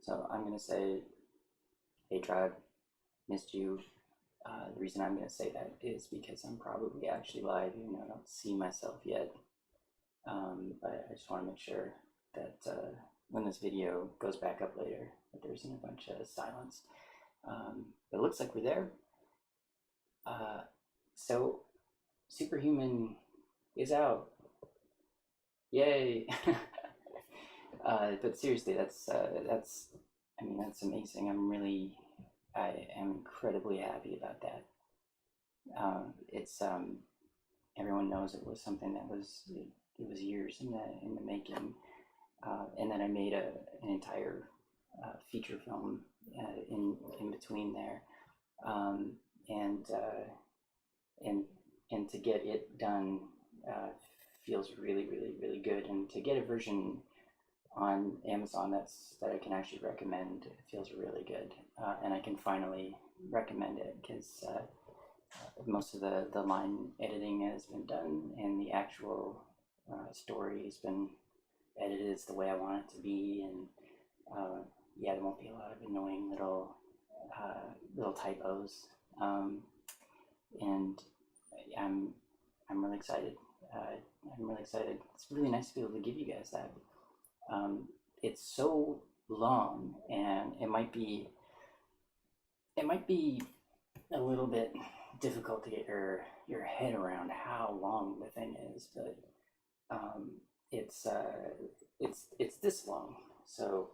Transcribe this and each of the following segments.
So I'm going to say, hey tribe, missed you. The reason I'm going to say that is because I'm probably actually live, even though I don't see myself yet. But I just want to make sure that when this video goes back up later, that there isn't a bunch of silence. But it looks like we're there. So Superhuman is out. Yay! But seriously, that's amazing. I am incredibly happy about that. It's everyone knows it was something that was years in the making, and then I made an entire feature film in between there, and to get it done feels really good, and to get a version on Amazon that I can actually recommend feels really good, and I can finally recommend it because most of the line editing has been done, and the actual story has been edited the way I want it to be, and yeah, there won't be a lot of annoying little typos, and I'm really excited. I'm really excited. It's really nice to be able to give you guys that. It's so long, and it might be a little bit difficult to get your head around how long the thing is, but it's this long. So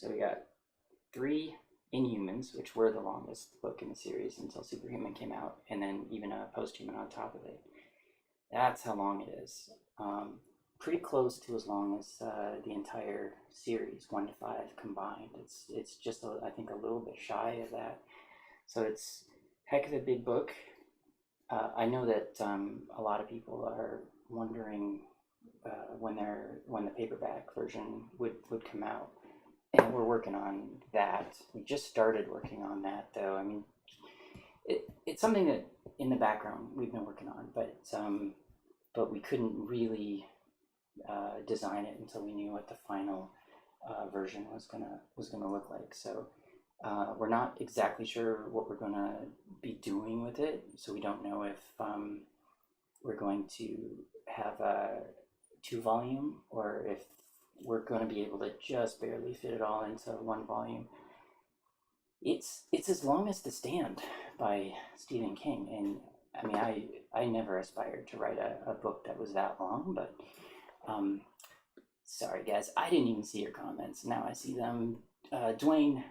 we got 3 Inhumans, which were the longest book in the series until Superhuman came out, and then even a Posthuman on top of it. That's how long it is. Pretty close to as long as the entire series, 1 to 5 combined. It's just I think a little bit shy of that. So it's heck of a big book. I know that a lot of people are wondering when the paperback version would come out, and we're working on that. We just started working on that, though. I mean, it's something that in the background we've been working on, but we couldn't really design it until we knew what the final version was gonna look like. So we're not exactly sure what we're gonna be doing with it. So we don't know if we're going to have a 2-volume, or if we're going to be able to just barely fit it all into 1 volume. It's as long as The Stand by Stephen King, and I mean, I never aspired to write a book that was that long, but sorry guys, I didn't even see your comments. Now I see them. Dwayne,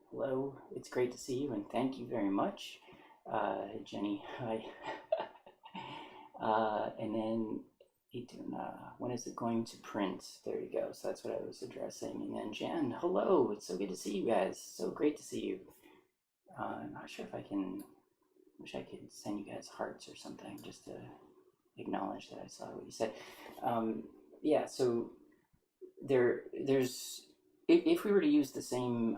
hello, it's great to see you, and thank you very much. Jenny, hi. And then when is it going to print? There you go. So that's what I was addressing. And then Jan, hello, it's so good to see you guys. So great to see you. I'm not sure if I can. Wish I could send you guys hearts or something just to acknowledge that I saw what you said. Yeah, so there's if we were to use the same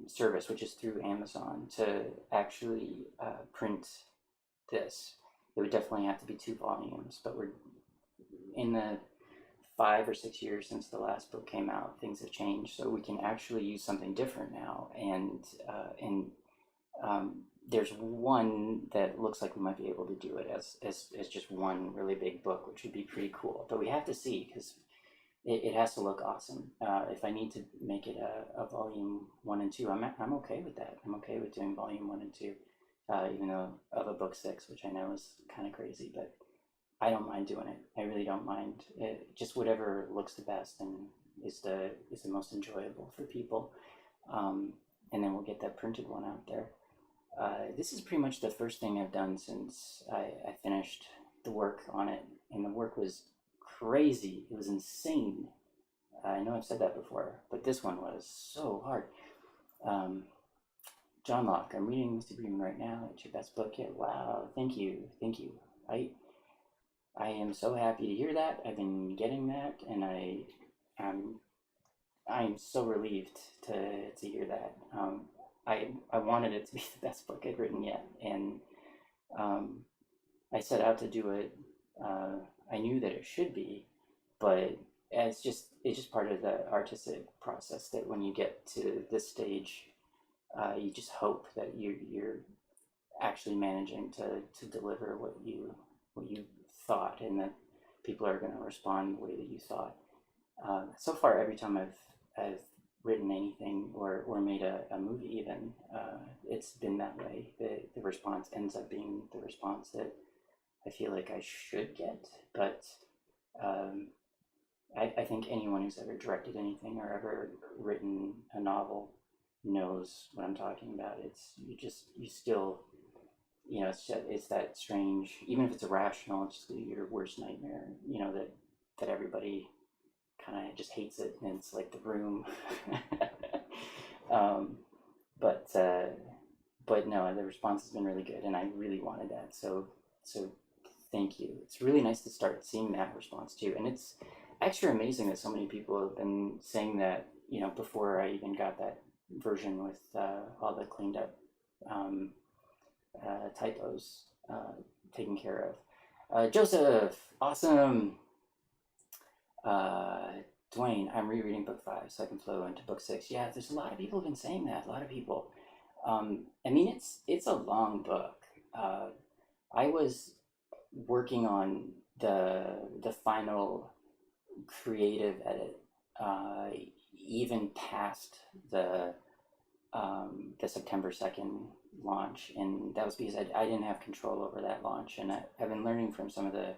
service, which is through Amazon, to actually print this, it would definitely have to be 2 volumes. But we're in the 5 or 6 years since the last book came out, things have changed, so we can actually use something different now, and there's one that looks like we might be able to do it as just one really big book, which would be pretty cool. But we have to see, because it has to look awesome. If I need to make it a volume 1 and 2, I'm okay with that. I'm okay with doing volume 1 and 2, even though of a book 6, which I know is kind of crazy, but I don't mind doing it. I really don't mind. Just whatever looks the best and is the most enjoyable for people, and then we'll get that printed one out there. This is pretty much the first thing I've done since I finished the work on it, and the work was crazy. It was insane. I know I've said that before, but this one was so hard. John Locke, I'm reading Superhuman right now. It's your best book yet. Wow, thank you. I am so happy to hear that. I've been getting that, and I'm so relieved to hear that. I wanted it to be the best book I'd written yet, and I set out to do it. I knew that it should be, but it's just part of the artistic process that when you get to this stage, you just hope that you're actually managing to deliver what you thought, and that people are going to respond the way that you thought. So far, every time I've written anything or made a movie, even it's been that way. The response ends up being the response that I feel like I should get, but um, I think anyone who's ever directed anything or ever written a novel knows what I'm talking about. It's you still, it's that strange, even if it's irrational, it's just your worst nightmare, that everybody kind of just hates it, and it's like The Room. um, but but no, the response has been really good, and I really wanted that. So thank you. It's really nice to start seeing that response too, and it's actually amazing that so many people have been saying that. Before I even got that version with all the cleaned up typos taken care of. Joseph, awesome. Dwayne, I'm rereading book 5 so I can flow into book 6. Yeah, there's a lot of people who've been saying that. A lot of people. I mean, it's a long book. I was working on the final creative edit, even past the September 2nd launch, and that was because I didn't have control over that launch, and I've been learning from some of the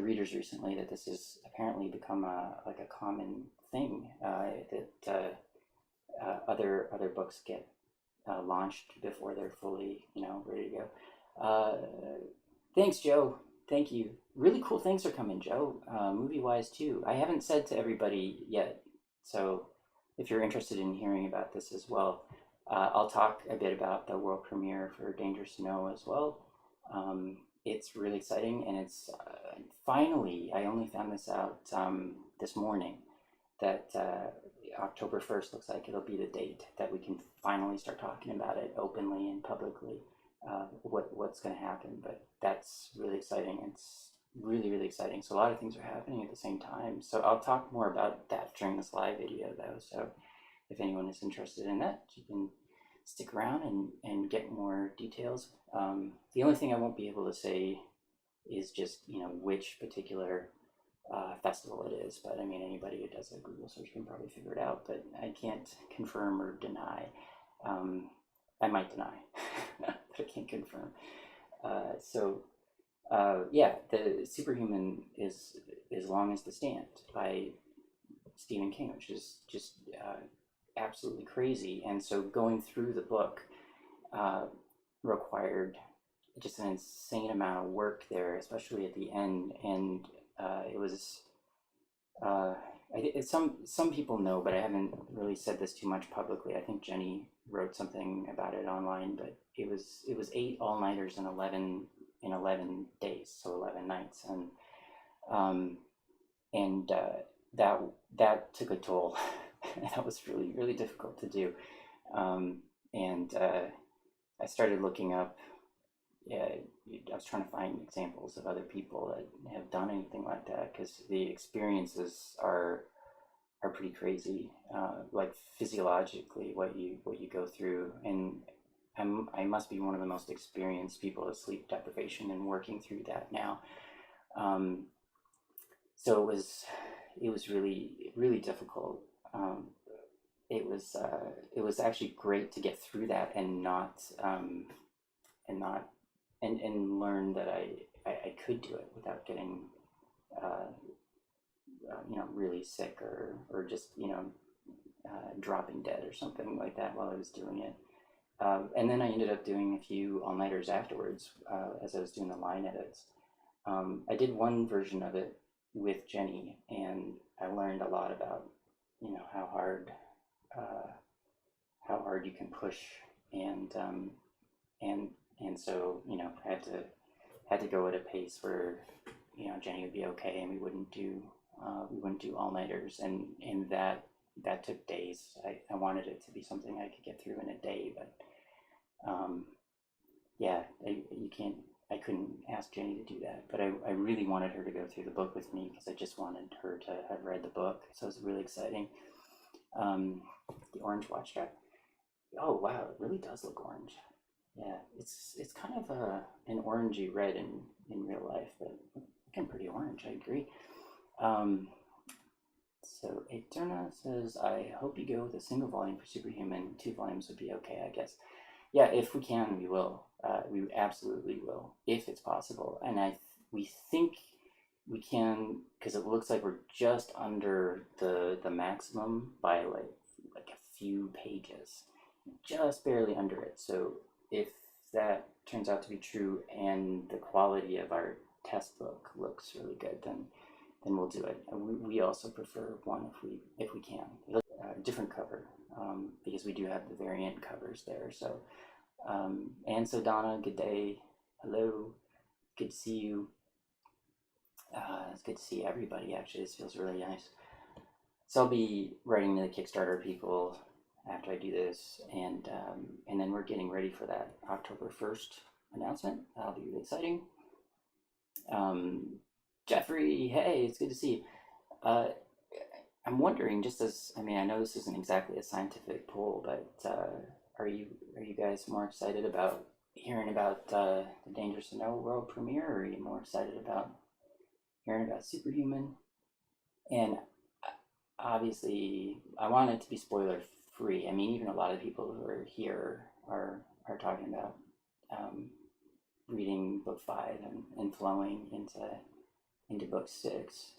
readers recently that this has apparently become like a common thing, that other books get launched before they're fully ready to go. Thanks, Joe. Thank you. Really cool things are coming, Joe. Movie wise too. I haven't said to everybody yet, so if you're interested in hearing about this as well, I'll talk a bit about the world premiere for Dangerous to Know as well. It's really exciting, and it's finally, I only found this out this morning, that October 1st looks like it'll be the date that we can finally start talking about it openly and publicly, what's going to happen. But that's really exciting. It's really, really exciting. So a lot of things are happening at the same time. So I'll talk more about that during this live video, though. So if anyone is interested in that, you can stick around and get more details. The only thing I won't be able to say is just, which particular festival it is. But I mean, anybody who does a Google search can probably figure it out. But I can't confirm or deny. I might deny, but I can't confirm. Yeah, the Superhuman is As Long as the Stand by Stephen King, which is just absolutely crazy. And so going through the book required just an insane amount of work there, especially at the end. And it was some people know, but I haven't really said this too much publicly. I think Jenny wrote something about it online, but it was 8 all-nighters in 11 days, so 11 nights, and that took a toll. That was really, really difficult to do. And I started looking up. I was trying to find examples of other people that have done anything like that, because the experiences are pretty crazy, like physiologically what you go through. And I must be one of the most experienced people with sleep deprivation and working through that now. So it was really, really difficult. It was actually great to get through that and learn that I could do it without getting really sick or just dropping dead or something like that while I was doing it. And then I ended up doing a few all-nighters afterwards as I was doing the line edits. I did one version of it with Jenny, and I learned a lot about how hard you can push, and so I had to go at a pace where Jenny would be okay, and we wouldn't do all-nighters, and that took days. I wanted it to be something I could get through in a day, but yeah, you I couldn't ask Jenny to do that, but I really wanted her to go through the book with me because I just wanted her to have read the book. So it was really exciting. The orange watch strap. Oh wow, it really does look orange. Yeah, it's kind of an orangey red in real life, but looking pretty orange. I agree. Um, so Eterna says, I hope you go with a single volume for Superhuman. 2 volumes would be okay, I guess. Yeah, if we can, we will. We absolutely will, if it's possible. And we think we can, because it looks like we're just under the maximum by like a few pages, just barely under it. So if that turns out to be true, and the quality of our test book looks really good, then we'll do it. And we also prefer one if we can. Different cover, because we do have the variant covers there. So and so Donna, good day. Hello, good to see you. It's good to see everybody. Actually, this feels really nice. So I'll be writing to the Kickstarter people after I do this, and then we're getting ready for that October 1st announcement. That'll be really exciting. Jeffrey, hey, it's good to see you. I'm wondering, just as, I mean, I know this isn't exactly a scientific poll, but are you guys more excited about hearing about the Dangerous to Know world premiere, or are you more excited about hearing about Superhuman? And obviously, I want it to be spoiler free. I mean, even a lot of people who are here are talking about reading book 5 and flowing into book 6.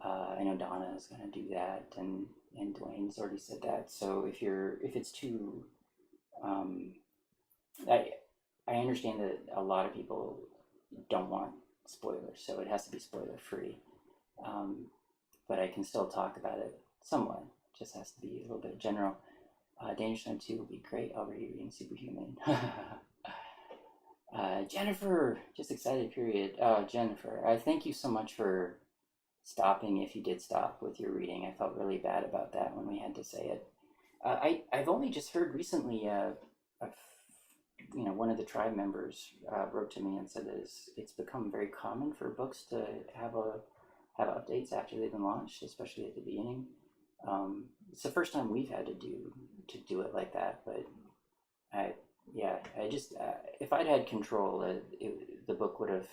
I know Donna is going to do that, and Dwayne's already said that. So if it's too, I understand that a lot of people don't want spoilers, so it has to be spoiler free. But I can still talk about it somewhat. It just has to be a little bit general. Danish Note 2 will be great. Already reading Superhuman. Jennifer, just excited, period. Jennifer, I thank you so much for stopping, if you did stop with your reading. I felt really bad about that when we had to say it. I've only just heard recently, one of the tribe members wrote to me and said that it's become very common for books to have updates after they've been launched, especially at the beginning. It's the first time we've had to do it like that, but I just if I'd had control, the book would have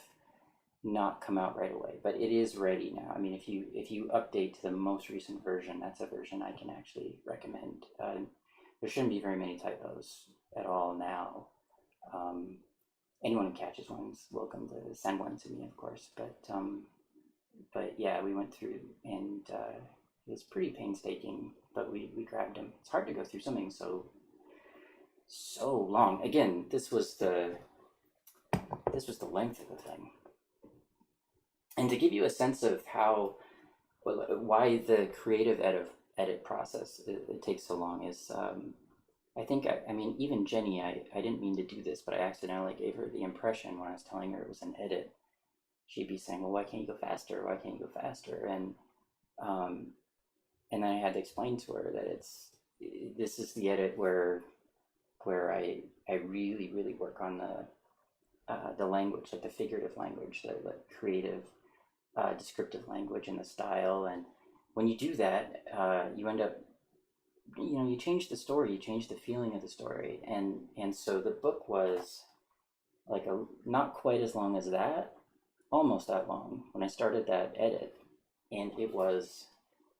not come out right away, but it is ready now. I mean, if you update to the most recent version, that's a version I can actually recommend. There shouldn't be very many typos at all now. Anyone who catches one is welcome to send one to me, of course. But yeah, we went through, and it was pretty painstaking, but we grabbed them. It's hard to go through something so long. Again, this was the length of the thing. And to give you a sense of why the creative edit process it takes so long is, I mean, even Jenny, I didn't mean to do this, but I accidentally gave her the impression when I was telling her it was an edit. She'd be saying, well, why can't you go faster? Why can't you go faster? And then I had to explain to her that this is the edit where I really, really work on the language, like the figurative language, the creative, descriptive language and the style. And when you do that, you end up, you change the story, you change the feeling of the story. And so the book was like not quite as long as that, almost that long when I started that edit, and it was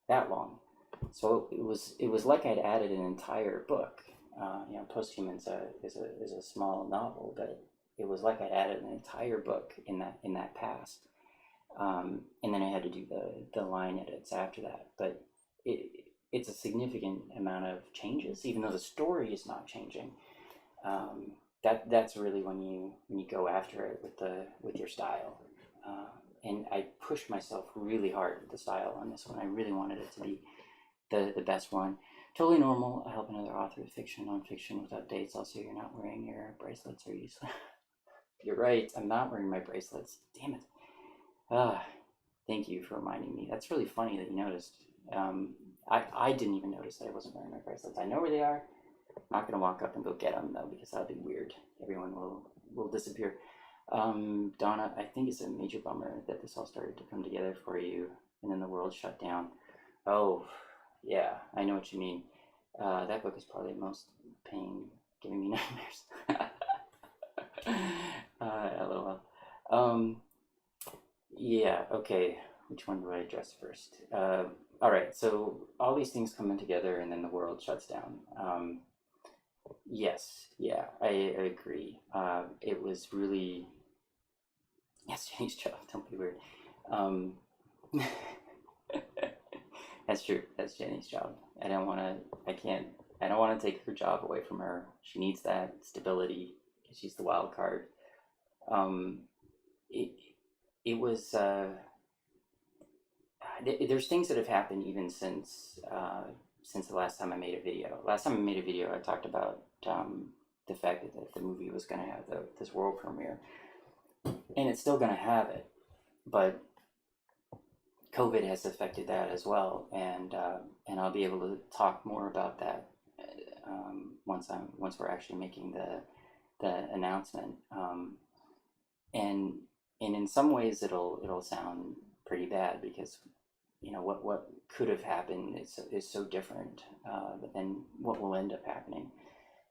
that long. So it was like I'd added an entire book. Posthuman is a small novel, but it was like I'd added an entire book in that pass. And then I had to do the line edits after that. But it's a significant amount of changes, even though the story is not changing. That's really when you go after it with your style. And I pushed myself really hard with the style on this one. I really wanted it to be the best one. Totally normal. I help another author with fiction, nonfiction with updates. Also, you're not wearing your bracelets, are you? You're right. I'm not wearing my bracelets. Damn it. Thank you for reminding me. That's really funny that you noticed. I didn't even notice that I wasn't wearing my bracelets. I know where they are. I'm not going to walk up and go get them, though, because that would be weird. Everyone will disappear. Donna, I think it's a major bummer that this all started to come together for you and then the world shut down. Oh, yeah, I know what you mean. That book is probably the most pain, giving me nightmares. LOL. Yeah, okay. Which one do I address first? All right, so all these things coming together and then the world shuts down. Yes, yeah, I agree. It was really, yes, Jenny's job, don't be weird. Um, that's true, that's Jenny's job. I can't, I don't want to take her job away from her. She needs that stability. She's the wild card. Um, it, it was, there's things that have happened even since the last time I made a video. Last time I made a video, I talked about the fact that the movie was going to have this world premiere, and it's still going to have it, but COVID has affected that as well, and I'll be able to talk more about that once we're actually making the announcement, and in some ways it'll sound pretty bad because what could have happened is so different than what will end up happening.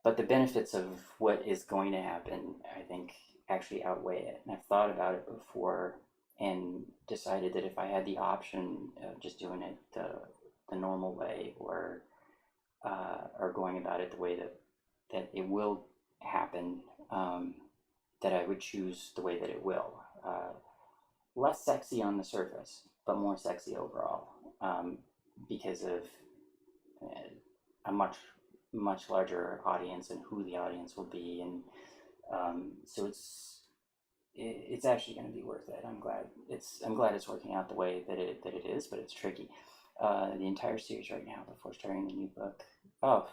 But the benefits of what is going to happen, I think, actually outweigh it. And I've thought about it before and decided that if I had the option of just doing it the normal way or going about it the way that it will happen, that I would choose the way that it will. Less sexy on the surface, but more sexy overall, because of a much larger audience and who the audience will be, and so it's actually going to be worth it. I'm glad it's working out the way that it is, but it's tricky. The entire series right now before starting the new book. Oh,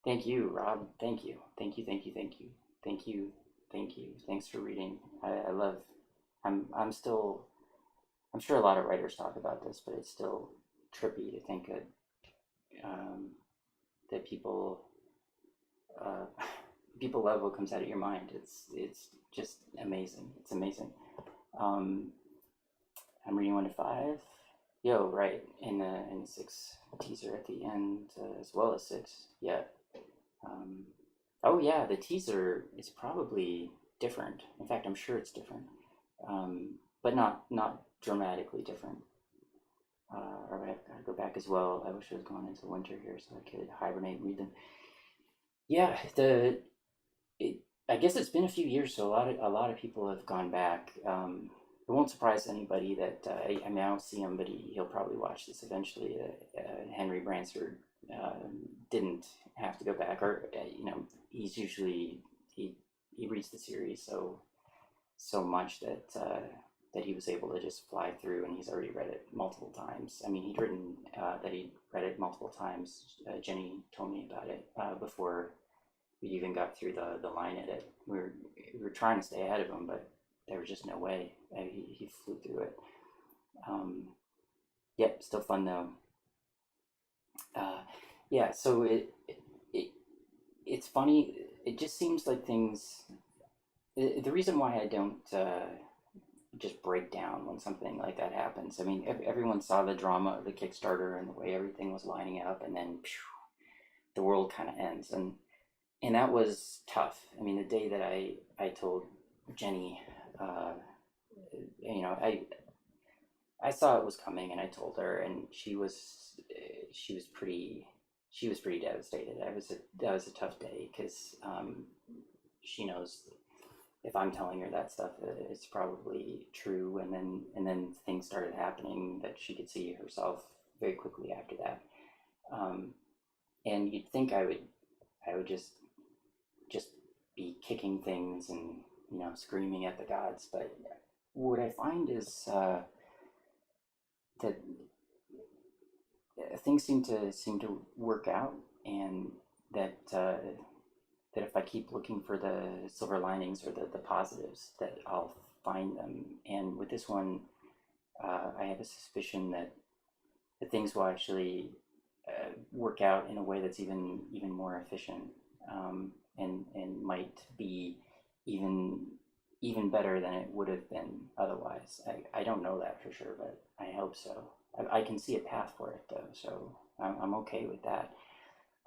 thank you, Rob. Thank you. Thanks for reading. I love. I'm sure a lot of writers talk about this, but it's still trippy to think that people people love what comes out of your mind. It's just amazing. It's amazing. I'm reading 1 to 5. Yo, right in the 6 teaser at the end, as well as 6. Yeah. Oh yeah, the teaser is probably different. In fact, I'm sure it's different, but not dramatically different. Or I've got to go back as well. I wish I was going into winter here so I could hibernate and read them. Yeah, I guess it's been a few years, so a lot of people have gone back. It won't surprise anybody that I mean, I don't see him, but he'll probably watch this eventually. Henry Bransford didn't have to go back, or he's usually he reads the series so much that he was able to just fly through, and he's already read it multiple times. I mean, he'd written that he'd read it multiple times. Jenny told me about it before we even got through the line edit. We were trying to stay ahead of him, but there was just no way. He flew through it. Yep, still fun though. Yeah, so it's funny. It just seems like things. The reason why I don't just break down when something like that happens. I mean, everyone saw the drama of the Kickstarter and the way everything was lining up, and then the world kind of ends, and that was tough. I mean, the day that I told Jenny, I saw it was coming, and I told her, and she was pretty devastated. That was a tough day because she knows if I'm telling her that stuff, it's probably true. And then things started happening that she could see herself very quickly after that. And you'd think I would just be kicking things and screaming at the gods, but what I find is that things seem to work out, and that if I keep looking for the silver linings or the positives, that I'll find them. And with this one, I have a suspicion that things will actually work out in a way that's even more efficient, and might be even even better than it would have been otherwise. I don't know that for sure, but I hope so. I can see a path for it though, so I'm okay with that.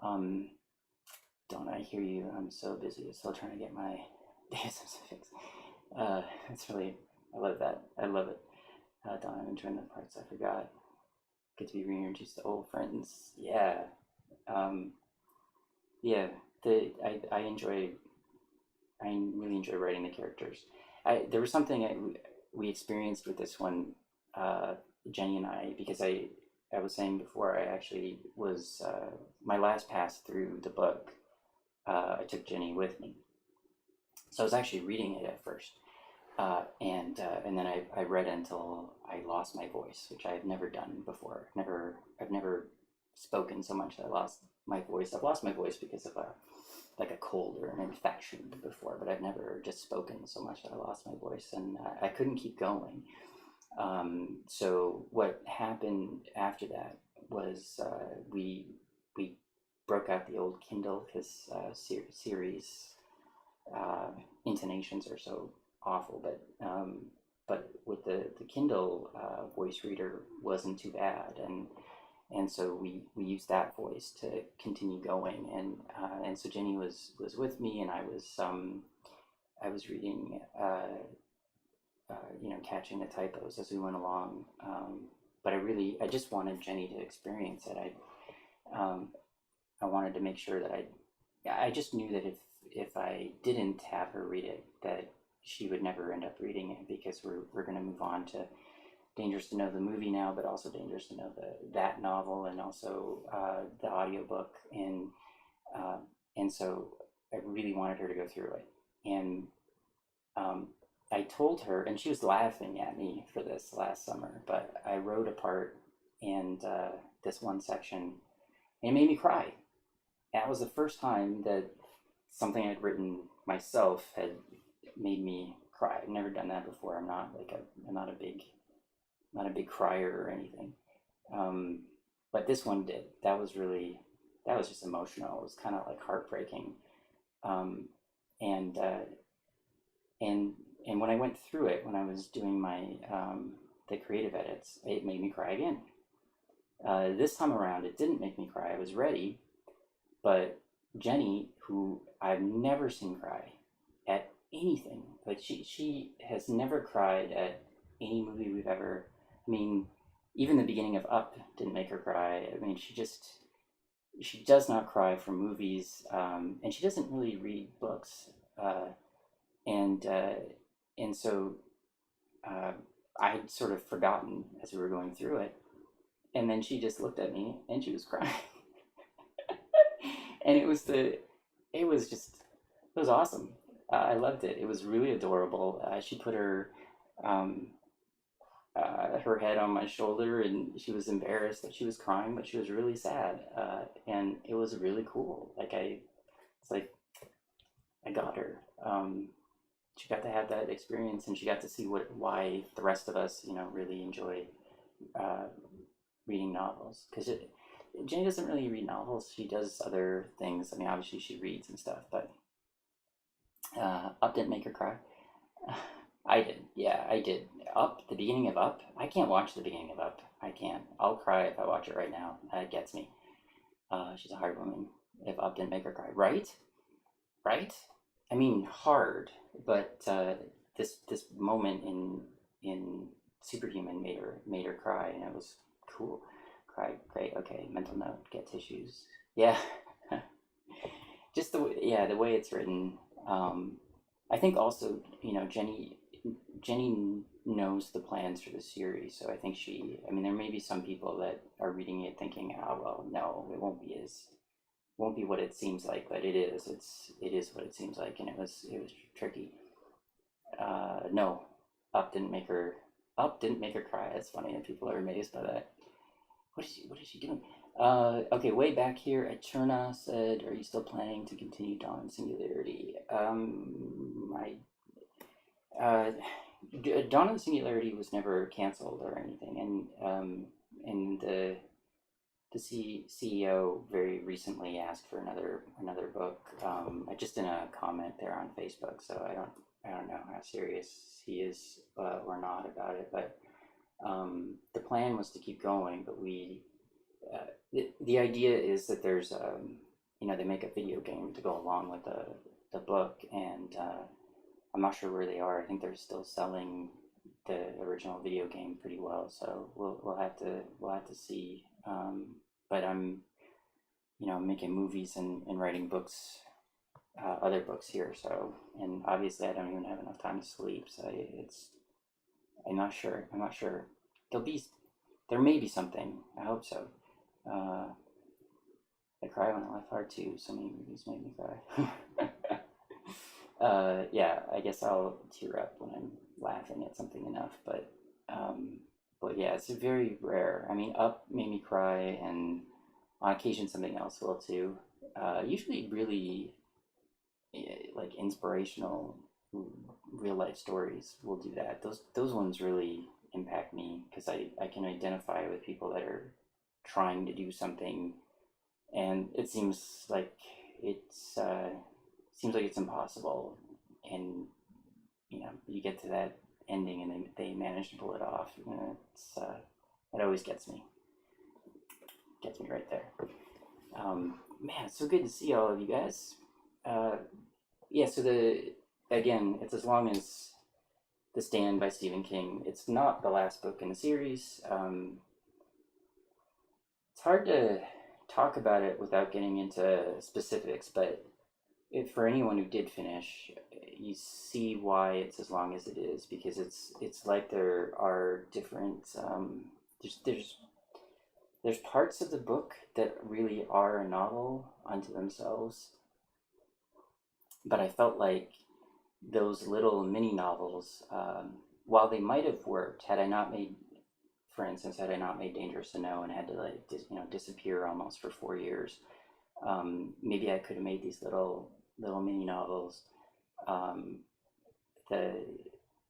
Don't I hear you? I'm so busy, still trying to get my data fixed. It's really, I love that. I love it. Don, I'm enjoying the parts I forgot. Get to be reintroduced to old friends. Yeah. Yeah. I enjoy. I really enjoy writing the characters. There was something we experienced with this one, Jenny and I, because I was saying before, I actually was my last pass through the book. I took Jenny with me, so I was actually reading it at first, and then I read until I lost my voice, which I've never done before. I've never spoken so much that I lost my voice. I've lost my voice because of a cold or an infection before, but I've never just spoken so much that I lost my voice, and I couldn't keep going. So what happened after that was we broke out the old Kindle because series intonations are so awful, but with the Kindle voice reader wasn't too bad, and so we used that voice to continue going, and so Jenny was with me, and I was reading, catching the typos as we went along, but I just wanted Jenny to experience it. I wanted to make sure that I just knew that if I didn't have her read it, that she would never end up reading it, because we're going to move on to Dangerous to Know the movie now, but also Dangerous to Know that novel, and also the audiobook, and so I really wanted her to go through it, and I told her, and she was laughing at me for this last summer, but I wrote a part in this one section, and it made me cry. That was the first time that something I'd written myself had made me cry. I've never done that before. I'm not a big crier or anything. But this one did. That was just emotional. It was kind of like heartbreaking. And when I went through it, when I was doing my the creative edits, it made me cry again. This time around, it didn't make me cry. I was ready, but Jenny, who I've never seen cry at anything, like she has never cried at any movie we've ever. I mean, even the beginning of Up didn't make her cry. I mean, she does not cry from movies, and she doesn't really read books, and so I'd sort of forgotten as we were going through it, and then she just looked at me and she was crying, and it was awesome. I loved it. It was really adorable. She put her head on my shoulder, and she was embarrassed that she was crying, but she was really sad, and it was really cool. It's like I got her. She got to have that experience, and she got to see why the rest of us, really enjoy reading novels. Because Jenny doesn't really read novels. She does other things. I mean, obviously she reads and stuff, but Up didn't make her cry. I did. Yeah, I did. Up, the beginning of Up. I can't watch the beginning of Up. I can't. I'll cry if I watch it right now. That gets me. She's a hard woman. If Up didn't make her cry, right? Right? I mean, hard. But this moment in Superhuman made her cry, and it was cool. Cry, great. Okay, mental note. Get tissues. Yeah. Just the way it's written. I think also, Jenny knows the plans for the series, so I think there may be some people that are reading it thinking, oh well, no, it won't be what it seems like, but it is. It is what it seems like, and it was tricky. No, Up didn't make her cry. It's funny, and people are amazed by that. What is she doing? Okay, way back here, Eterna said, "Are you still planning to continue Dawn Singularity?" Dawn of the Singularity was never canceled or anything, and the CEO very recently asked for another book. Just in a comment there on Facebook, so I don't know how serious he is or not about it, but the plan was to keep going, but the idea is that there's they make a video game to go along with the book, and I'm not sure where they are. I think they're still selling the original video game pretty well, so we'll have to see. But I'm making movies and writing books, other books here. So, and obviously I don't even have enough time to sleep. So I'm not sure. There may be something. I hope so. I cry when I laugh hard too. So many movies make me cry. Yeah, I guess I'll tear up when I'm laughing at something enough. But yeah, it's very rare. I mean, Up made me cry, and on occasion something else will too. Usually really like inspirational real life stories will do that. Those ones really impact me because I can identify with people that are trying to do something, and it seems like it's impossible, and you get to that ending and they manage to pull it off. It always gets me right there. Man, it's so good to see all of you guys. Yeah, so again, it's as long as The Stand by Stephen King. It's not the last book in the series. It's hard to talk about it without getting into specifics, but for anyone who did finish, you see why it's as long as it is, because it's like there are different there's parts of the book that really are a novel unto themselves, but I felt like those little mini novels, while they might have worked, had I not made Dangerous to Know and had to disappear almost for 4 years, maybe I could have made these little mini novels. The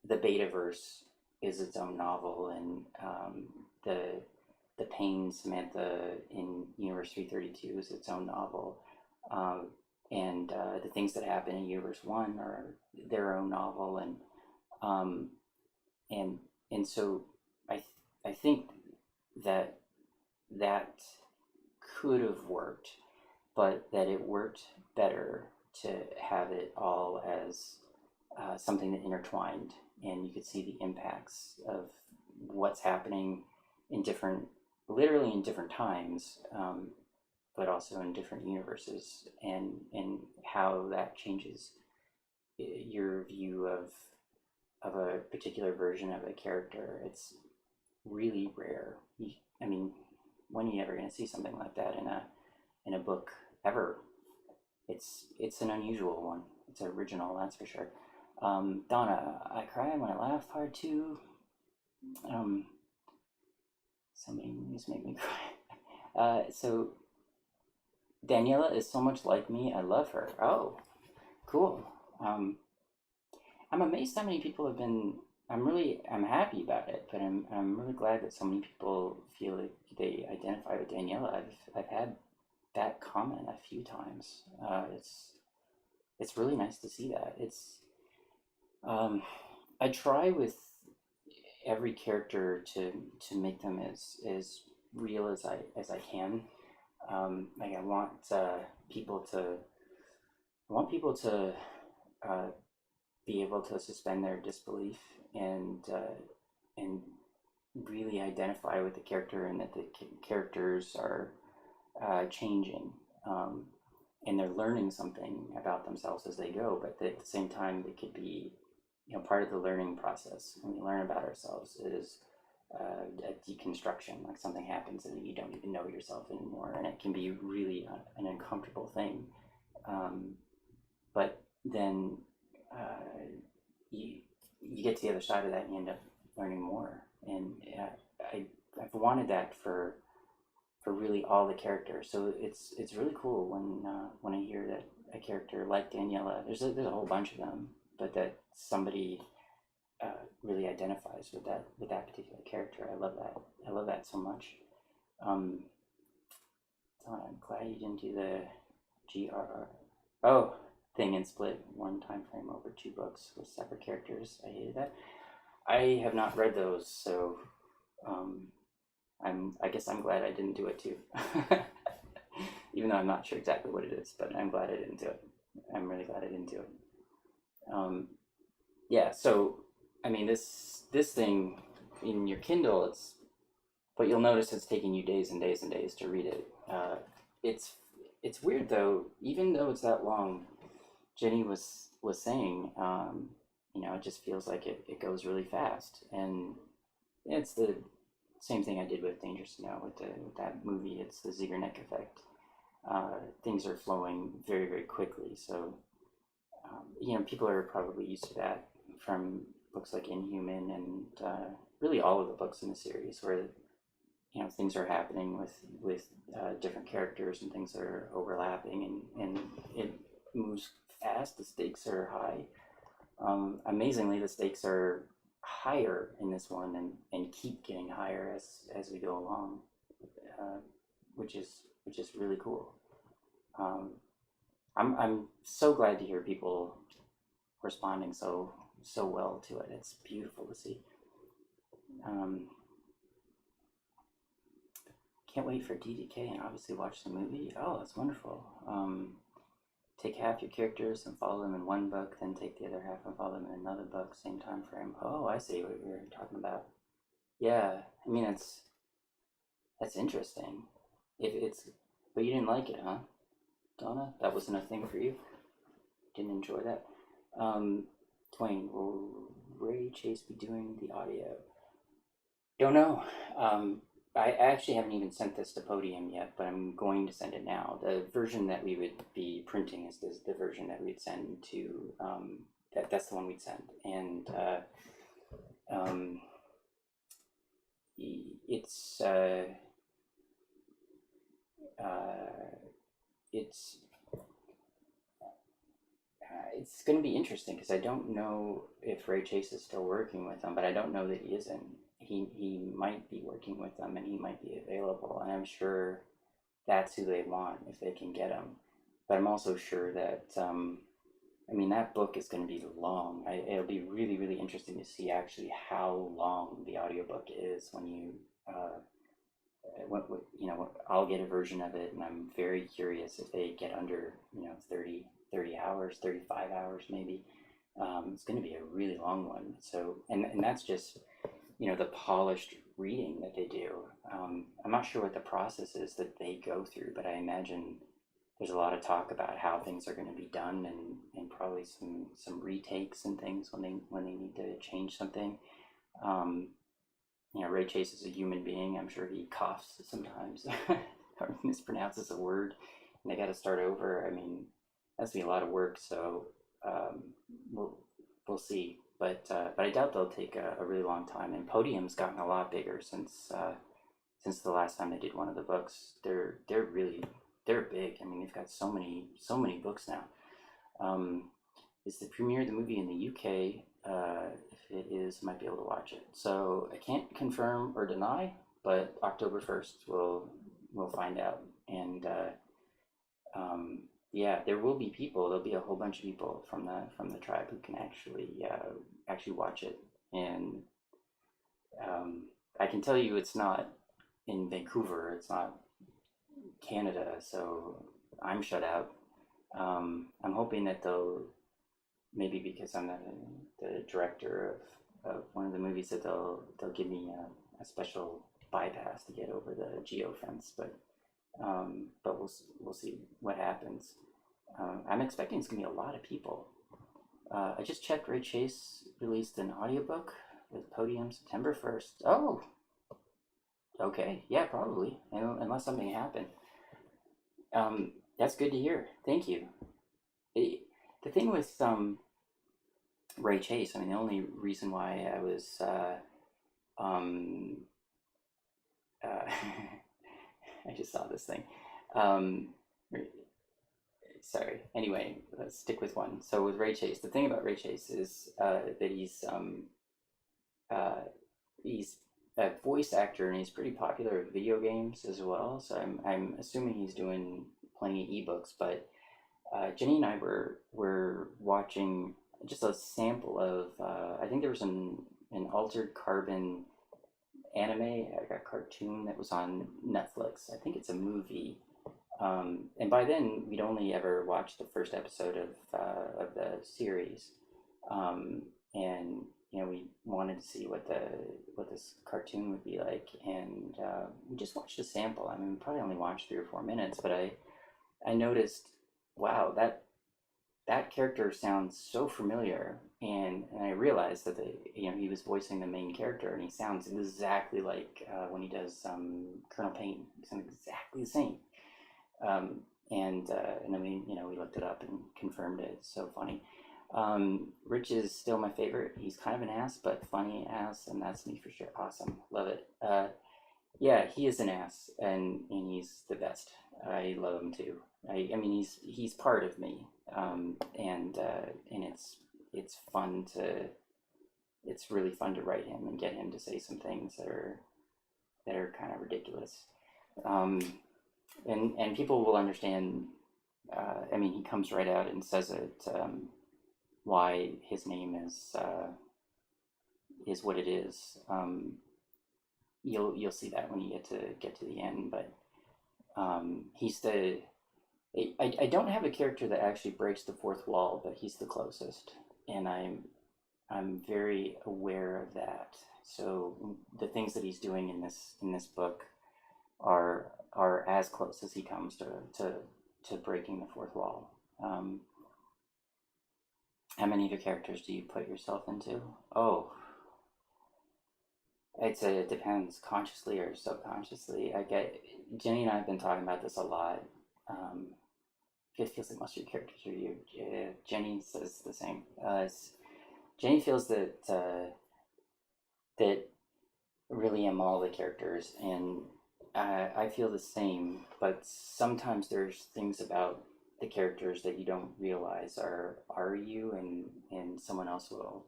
Betaverse is its own novel, and the Pain Samantha in Universe 332 is its own novel, and the things that happen in Universe 1 are their own novel, and so I think that could have worked, but that it worked better to have it all as something that intertwined, and you could see the impacts of what's happening literally in different times, but also in different universes, and how that changes your view of a particular version of a character. It's really rare. I mean, when are you ever going to see something like that in a book ever? It's an unusual one. It's original, that's for sure. Donna, I cry when I laugh hard too. So many movies make me cry. So Daniela is so much like me. I love her. Oh, cool. I'm amazed how many people have been. I'm happy about it, but I'm really glad that so many people feel like they identify with Daniela. I've had that comment a few times. It's really nice to see that. I try with every character to make them as real as I can. Like I want people to be able to suspend their disbelief and really identify with the character, and that the characters are changing, and they're learning something about themselves as they go, but at the same time they could be part of the learning process. When we learn about ourselves, it is a deconstruction. Like something happens and you don't even know yourself anymore, and it can be really an uncomfortable thing, but then you get to the other side of that and you end up learning more. And I've wanted that for really all the characters. So it's really cool when I hear that a character like Daniela, there's a whole bunch of them, but that somebody really identifies with that particular character. I love that so much. I'm glad you didn't do the GRR. Oh, thing and split one time frame over 2 books with separate characters. I hated that. I have not read those, so I guess I'm glad I didn't do it too. Even though I'm not sure exactly what it is, but I'm glad I didn't do it. I'm really glad I didn't do it. Yeah, so I mean, this thing in your Kindle, but you'll notice it's taking you days and days and days to read it. It's weird though. Even though it's that long, Jenny was saying, it just feels like it goes really fast, and it's the same thing I did with Dangerous to Know with that movie. It's the Zeigarnik effect. Things are flowing very, very quickly. So, people are probably used to that from books like Inhuman and really all of the books in the series, where things are happening with different characters and things are overlapping, and it moves fast. The stakes are high. Amazingly, the stakes are higher in this one and keep getting higher as we go along, which is really cool. I'm so glad to hear people responding so well to it. It's beautiful to see. Can't wait for DDK and obviously watch the movie. Oh, that's wonderful. Take half your characters and follow them in one book, then take the other half and follow them in another book, same time frame. Oh, I see what you're talking about. Yeah, I mean, that's interesting. But you didn't like it, huh, Donna? That wasn't a thing for you? Didn't enjoy that? Twain, will Ray Chase be doing the audio? Don't know. I actually haven't even sent this to Podium yet, but I'm going to send it now. The version that we would be printing is the version that we'd send to, that's the one we'd send. And it's going to be interesting because I don't know if Ray Chase is still working with them, but I don't know that he isn't. He might be working with them and he might be available, and I'm sure that's who they want if they can get him. But I'm also sure that that book is going to be long. It'll be really, really interesting to see actually how long the audiobook is when you I'll get a version of it, and I'm very curious if they get under 30 hours, 35 hours maybe. It's going to be a really long one. So and that's just the polished reading that they do. I'm not sure what the process is that they go through, but I imagine there's a lot of talk about how things are going to be done, and probably some retakes and things when they need to change something. Ray Chase is a human being. I'm sure he coughs sometimes or mispronounces a word, and they got to start over. I mean, that's gonna be a lot of work. So we'll see. But I doubt they'll take a really long time. And Podium's gotten a lot bigger since the last time they did one of the books. They're big. I mean, they've got so many books now. It's the premiere of the movie in the UK. If it is, might be able to watch it. So I can't confirm or deny, but October 1st we'll find out. And yeah, there will be people. There'll be a whole bunch of people from the tribe who can actually watch it. And I can tell you, it's not in Vancouver. It's not Canada. So I'm shut out. I'm hoping that they'll, maybe because I'm the director of one of the movies, that they'll give me a special bypass to get over the geofence. But we'll see what happens. I'm expecting it's gonna be a lot of people. I just checked. Ray Chase released an audiobook with Podium September 1st. Oh, okay, yeah, probably, unless something happened. That's good to hear. Thank you. The thing with Ray Chase, I mean, the only reason why I was I just saw this thing. Sorry. Anyway, let's stick with one. So with Ray Chase, the thing about Ray Chase is that he's a voice actor, and he's pretty popular with video games as well. So I'm assuming he's doing plenty of ebooks, but Jenny and I were watching just a sample of. I think there was an Altered Carbon anime, like a cartoon that was on Netflix. I think it's a movie. And by then, we'd only ever watched the first episode of the series, and we wanted to see what this cartoon would be like, and we just watched a sample. I mean, we probably only watched 3 or 4 minutes, but I noticed, wow, that character sounds so familiar, and I realized that he was voicing the main character, and he sounds exactly like when he does Colonel Payne. He sounds exactly the same. And then we looked it up and confirmed it. It's so funny. Rich is still my favorite. He's kind of an ass, but funny ass, and that's me for sure. Awesome, love it. Yeah, he is an ass, and he's the best. I love him too. I mean, he's part of me, and it's fun to it's really fun to write him and get him to say some things that are kind of ridiculous. Um, and people will understand. I mean, he comes right out and says it. Why his name is what it is. You'll see that when you get to the end. But he's the. I don't have a character that actually breaks the fourth wall, but he's the closest, and I'm very aware of that. So the things that he's doing in this book are as close as he comes to breaking the fourth wall. How many of your characters do you put yourself into? Oh, I'd say it depends, consciously or subconsciously. Jenny and I have been talking about this a lot. Um, it feels like most of your characters are you. Jenny says the same. Jenny feels that really am all the characters, and I feel the same. But sometimes there's things about the characters that you don't realize are you, and someone else will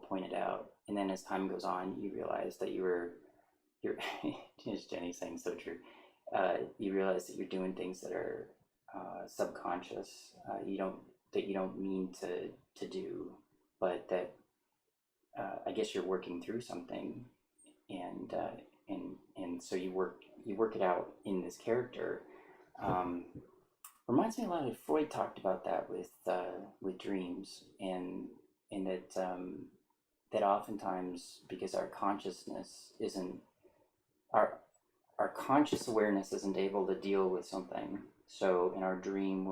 point it out. And then as time goes on, you realize that you're as Jenny's saying, so true. You realize that you're doing things that are subconscious. You don't mean to do, but that I guess you're working through something, and and so you work it out in this character. Reminds me a lot of Freud talked about that with dreams, and that oftentimes, because our consciousness isn't our conscious awareness isn't able to deal with something. So in our dream,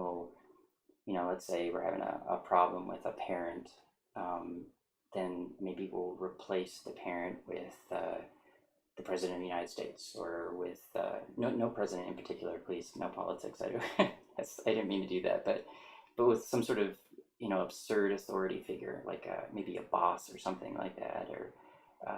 let's say we're having a problem with a parent, then maybe we'll replace the parent with the president of the United States, or with no president in particular, please, no politics. I didn't mean to do that, but with some sort of absurd authority figure, like maybe a boss or something like that, or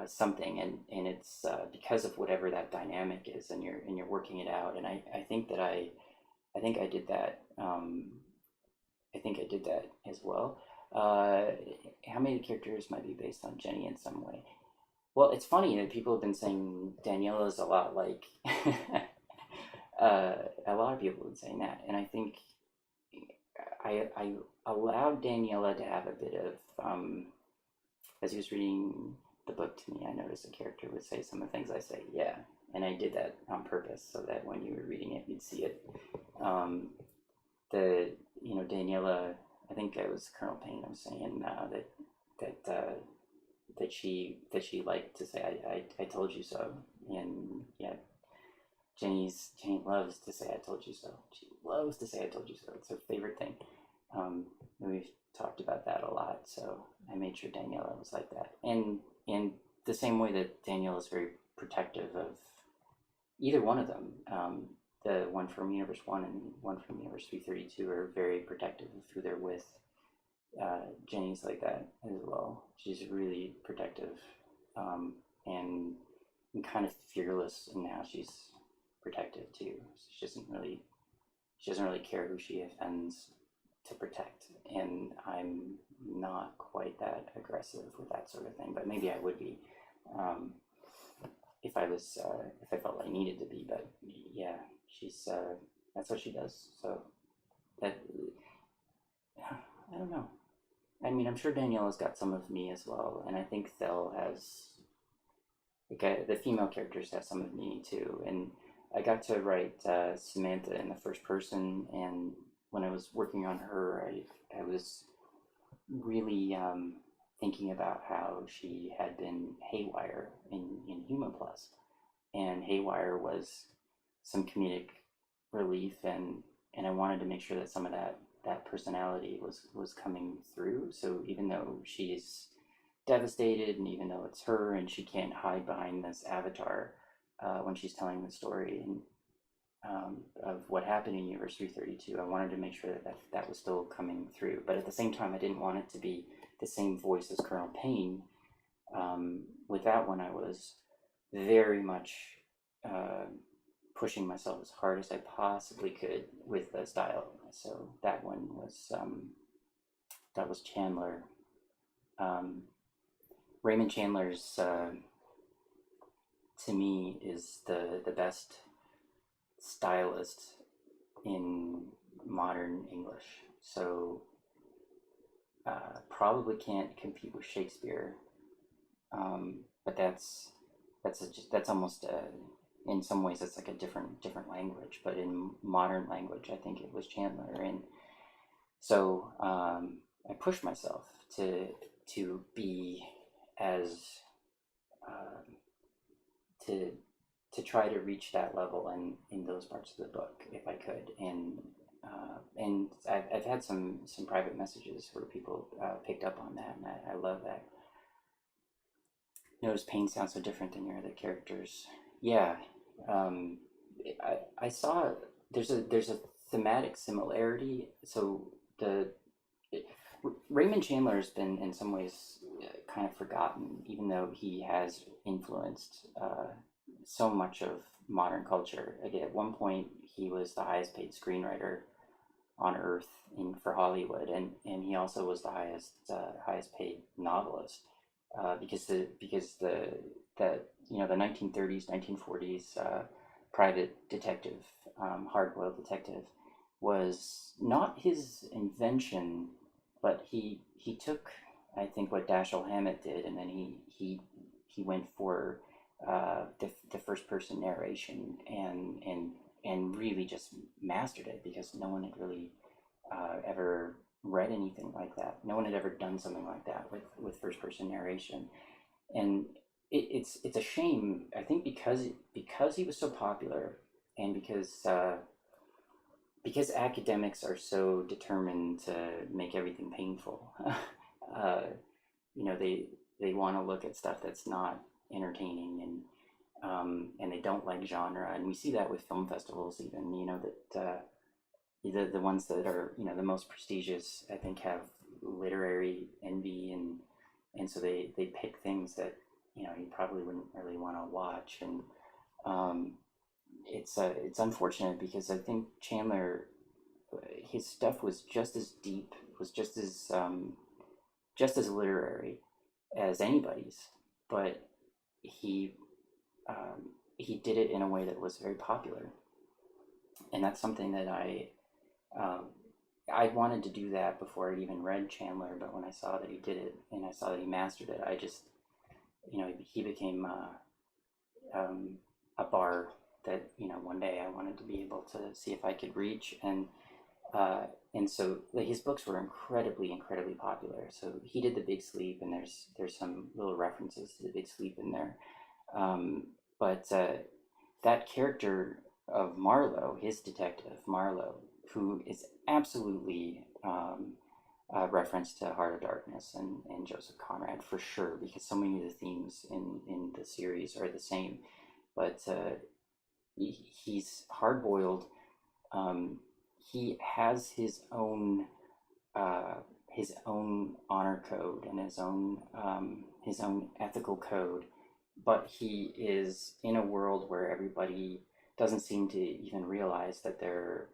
something, and it's because of whatever that dynamic is, and you're working it out. And I think I did that. I think I did that as well. How many characters might be based on Jenny in some way? Well, it's funny that people have been saying Daniela is a lot like. A lot of people have been saying that, and I think I allowed Daniela to have a bit of. As he was reading the book to me, I noticed a character would say some of the things I say. Yeah, and I did that on purpose so that when you were reading it, you'd see it. Daniela, I think it was Colonel Payne. I was saying that she liked to say I told you so, and yeah, Jenny loves to say I told you so. She loves to say I told you so. It's her favorite thing. We've talked about that a lot, so I made sure Daniela was like that, and the same way that Daniela is very protective of either one of them. The one from Universe 1 and one from Universe 332 are very protective of who they're with. Jenny's like that as well. She's really protective, and kind of fearless in how she's protective too. She doesn't really care who she offends to protect, and I'm not quite that aggressive with that sort of thing, but maybe I would be if I felt I needed to be. But yeah, she's that's what she does. So that I don't know. I mean, I'm sure Daniela's got some of me as well, and I think Thel has, like, the female characters have some of me too. And I got to write Samantha in the first person, and when I was working on her, I was really thinking about how she had been haywire in Human Plus, and haywire was some comedic relief, and I wanted to make sure that some of that personality was coming through. So even though she's devastated, and even though it's her, and she can't hide behind this avatar when she's telling the story and of what happened in Universe 332, I wanted to make sure that was still coming through. But at the same time, I didn't want it to be the same voice as Colonel Payne. With that one, I was very much pushing myself as hard as I possibly could with the style. So that one was Chandler. Raymond Chandler's to me is the best stylist in modern English. So probably can't compete with Shakespeare, but that's almost in some ways it's like a different language. But in modern language, I think it was Chandler, and so I pushed myself to be as to try to reach that level in those parts of the book if I could. And I've had some private messages where people picked up on that, and I love that. Notice Payne sounds so different than your other characters. Yeah, I saw there's a thematic similarity. So Raymond Chandler has been in some ways kind of forgotten, even though he has influenced so much of modern culture. Again, at one point, he was the highest paid screenwriter on earth for Hollywood, and he also was the highest paid novelist because the 1930s, 1940s private detective, hard-boiled detective, was not his invention, but he took, I think, what Dashiell Hammett did, and then he went for the first person narration and really just mastered it, because no one had really ever read anything like that. No one had ever done something like that with first person narration, and it's a shame, I think, because he was so popular, and because academics are so determined to make everything painful. They want to look at stuff that's not entertaining, and they don't like genre, and we see that with film festivals even. That the ones that are the most prestigious, I think, have literary envy, and so they pick things that you probably wouldn't really want to watch, and it's unfortunate, because I think Chandler, his stuff was just as deep, was just as literary as anybody's, but he did it in a way that was very popular, and that's something that I wanted to do that before I even read Chandler. But when I saw that he did it, and I saw that he mastered it, I just he became a bar that one day I wanted to be able to see if I could reach, and so his books were incredibly popular. So he did The Big Sleep, and there's some little references to The Big Sleep in there, but that character of Marlowe, his detective Marlowe, who is absolutely a reference to Heart of Darkness and Joseph Conrad for sure, because so many of the themes in the series are the same, but he's hard-boiled. He has his own honor code and his own ethical code, but he is in a world where everybody doesn't seem to even realize that they're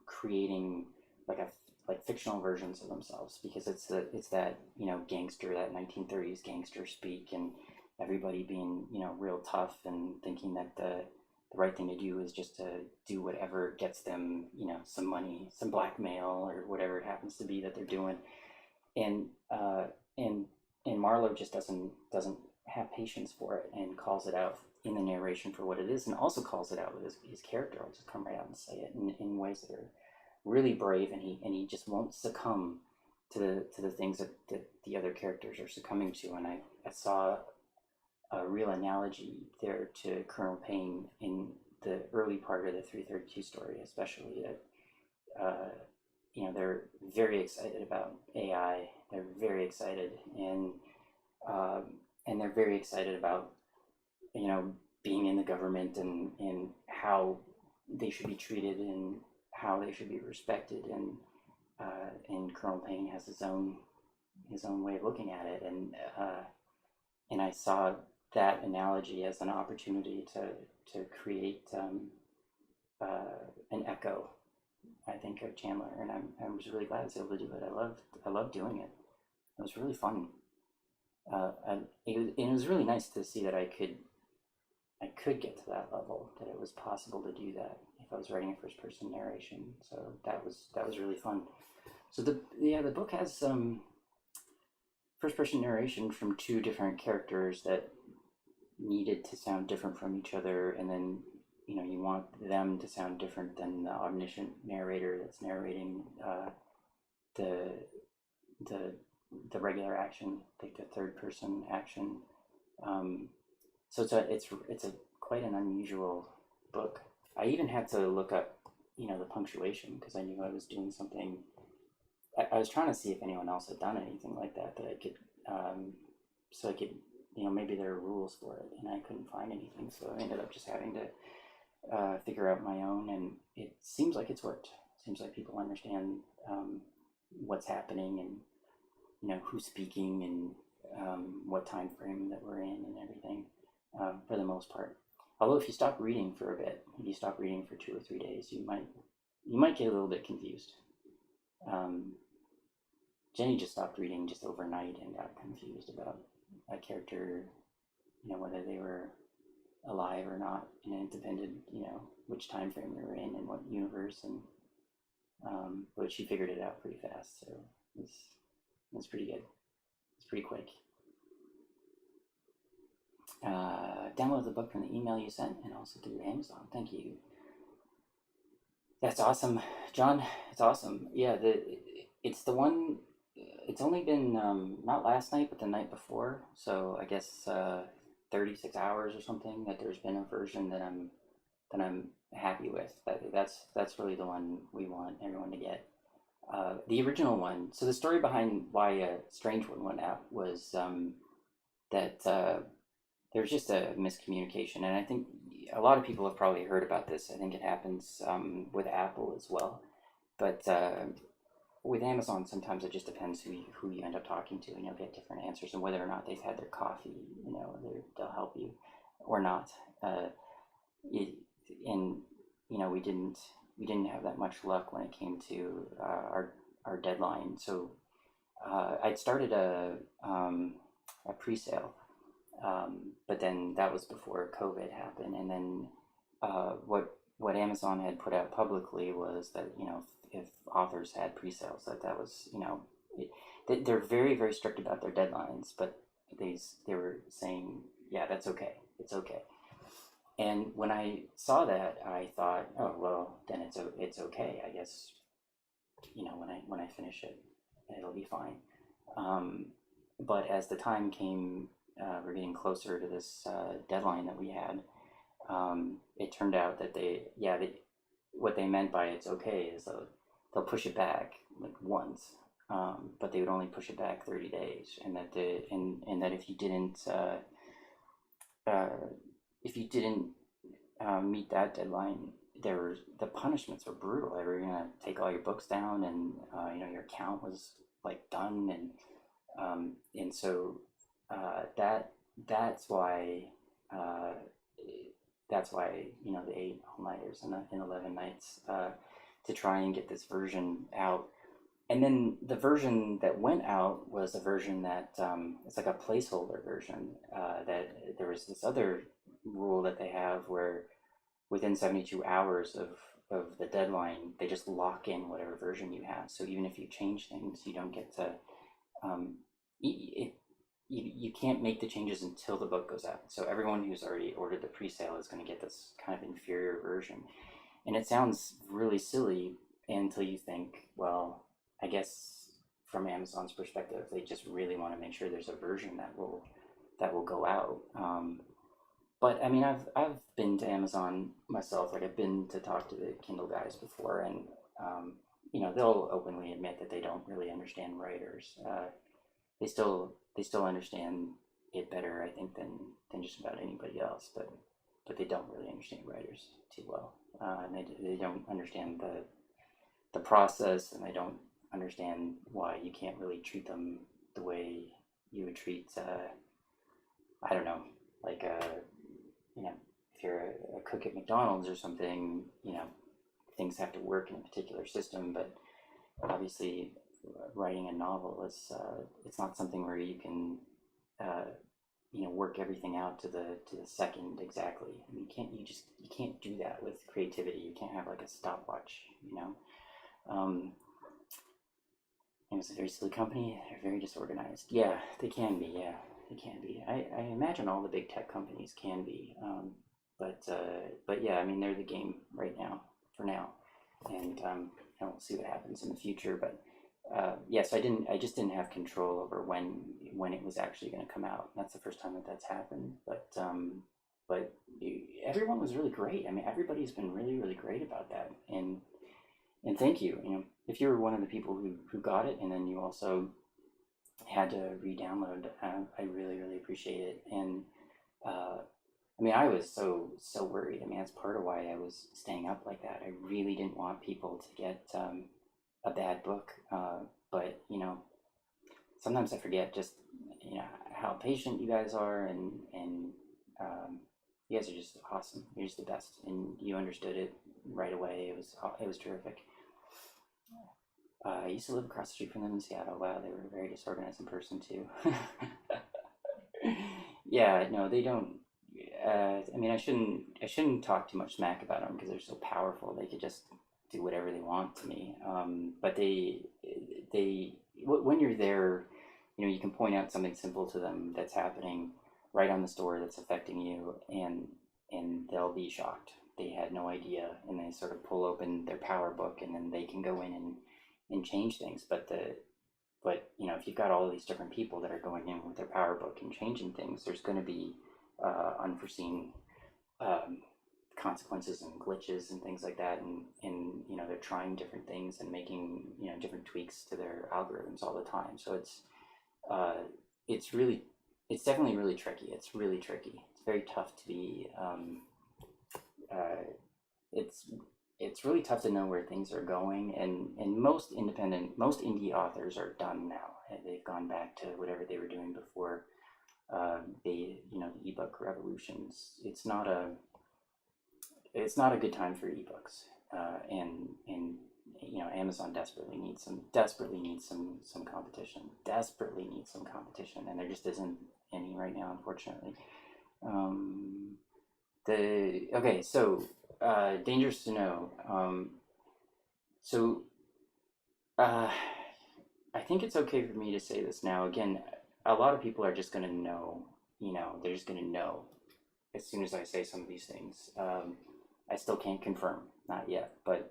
creating like fictional versions of themselves, because it's that gangster, that 1930s gangster speak, and everybody being real tough and thinking that the right thing to do is just to do whatever gets them, some money, some blackmail, or whatever it happens to be that they're doing. And and Marlowe just doesn't have patience for it, and calls it out in the narration for what it is, and also calls it out with his character. I'll just come right out and say it in ways that are really brave, and he just won't succumb to the things that the other characters are succumbing to. And I saw a real analogy there to Colonel Payne in the early part of the 332 story, especially that they're very excited about AI. They're very excited, and they're very excited about being in the government, and how they should be treated, and how they should be respected. And Colonel Payne has his own way of looking at it, and I saw that analogy as an opportunity to create an echo, I think, of Chandler, and I was really glad I was able to do it. I loved doing it. It was really fun. And it was really nice to see that I could get to that level, that it was possible to do that if I was writing a first person narration. So that was really fun. So the book has some first person narration from two different characters that needed to sound different from each other, and then you want them to sound different than the omniscient narrator that's narrating the regular action, like the third person action. So it's a quite an unusual book. I even had to look up the punctuation, because I knew I was doing something. I was trying to see if anyone else had done anything like that I could so I could maybe there are rules for it, and I couldn't find anything, so I ended up just having to figure out my own, and it seems like it's worked. It seems like people understand what's happening, and who's speaking, and what time frame that we're in, and everything, for the most part. Although if you stop reading for a bit, if you stop reading for 2 or 3 days, you might get a little bit confused. Jenny just stopped reading just overnight and got confused about a character, whether they were alive or not, and it depended, which time frame they were in and what universe, and but she figured it out pretty fast, so it was pretty good. It's pretty quick. Download the book from the email you sent, and also through Amazon. Thank you. That's awesome, John. It's awesome. Yeah, it's the one. It's only been not last night, but the night before. So I guess 36 hours or something that there's been a version that I'm happy with. That's really the one we want everyone to get. The original one. So the story behind why a Strange One went out was that there was just a miscommunication, and I think a lot of people have probably heard about this. I think it happens with Apple as well, but with Amazon, sometimes it just depends who you end up talking to, and you'll get different answers, and whether or not they've had their coffee, they'll help you or not. We didn't have that much luck when it came to our deadline. So I'd started a pre-sale, but then that was before COVID happened, and then what Amazon had put out publicly was that if authors had pre-sales, that was they're very, very strict about their deadlines, but they were saying, yeah, that's okay, it's okay. And when I saw that, I thought, oh well, then it's okay, I guess. When I finish it, it'll be fine. But as the time came, we're getting closer to this deadline that we had. It turned out that what they meant by it's okay is they'll push it back like once, but they would only push it back 30 days, and that if you didn't meet that deadline, the punishments were brutal. They were gonna take all your books down, and your account was like done, and so that's why the 8 all-nighters and 11 nights to try and get this version out. And then the version that went out was a version that it's like a placeholder version, that there was this other rule that they have where within 72 hours of the deadline, they just lock in whatever version you have. So even if you change things, you don't get to, you can't make the changes until the book goes out. So everyone who's already ordered the pre-sale is going to get this kind of inferior version. And it sounds really silly until you think, well, I guess from Amazon's perspective, they just really want to make sure there's a version that will go out. But I mean, I've been to Amazon myself. Like I've been to talk to the Kindle guys before, and they'll openly admit that they don't really understand writers. They still understand it better, I think, than just about anybody else. But they don't really understand writers too well, and they don't understand the process, and they don't understand why you can't really treat them the way you would treat I don't know, like if you're a cook at McDonald's or something, things have to work in a particular system, but obviously writing a novel is it's not something where you can work everything out to the second exactly. I mean, you can't do that with creativity. You can't have like a stopwatch, It's a very silly company. They're very disorganized. Yeah, they can be. Yeah, they can be. I imagine all the big tech companies can be. But yeah, I mean, they're the game right now, for now. And we'll see what happens in the future. But yes, I just didn't have control over when it was actually going to come out. That's the first time that's happened. But everyone was really great. I mean, everybody's been really, really great about that. And thank you. If you were one of the people who got it, and then you also had to re-download, I really, really appreciate it. And I mean, I was so worried. I mean, that's part of why I was staying up like that. I really didn't want people to get a bad book. But sometimes I forget just how patient you guys are, and you guys are just awesome. You're just the best, and you understood it right away. It was terrific. I used to live across the street from them in Seattle. Wow, they were very disorganized in person too. Yeah, no, they don't. I mean, I shouldn't talk too much smack about them because they're so powerful. They could just do whatever they want to me. But when you're there, you can point out something simple to them that's happening right on the store that's affecting you, and they'll be shocked. They had no idea, and they sort of pull open their power book, and then they can go in and change things. But if you've got all of these different people that are going in with their power book and changing things, there's going to be unforeseen consequences and glitches and things like that, and they're trying different things and making different tweaks to their algorithms all the time. So it's definitely really tricky. It's really tricky. It's very tough to be it's really tough to know where things are going, and most indie authors are done now. They've gone back to whatever they were doing before the ebook revolutions. It's not a good time for ebooks, and Amazon desperately needs some competition. Desperately needs some competition, and there just isn't any right now, unfortunately. So dangerous to know. I think it's okay for me to say this now. Again, a lot of people are just going to know, they're just going to know as soon as I say some of these things. I still can't confirm, not yet. But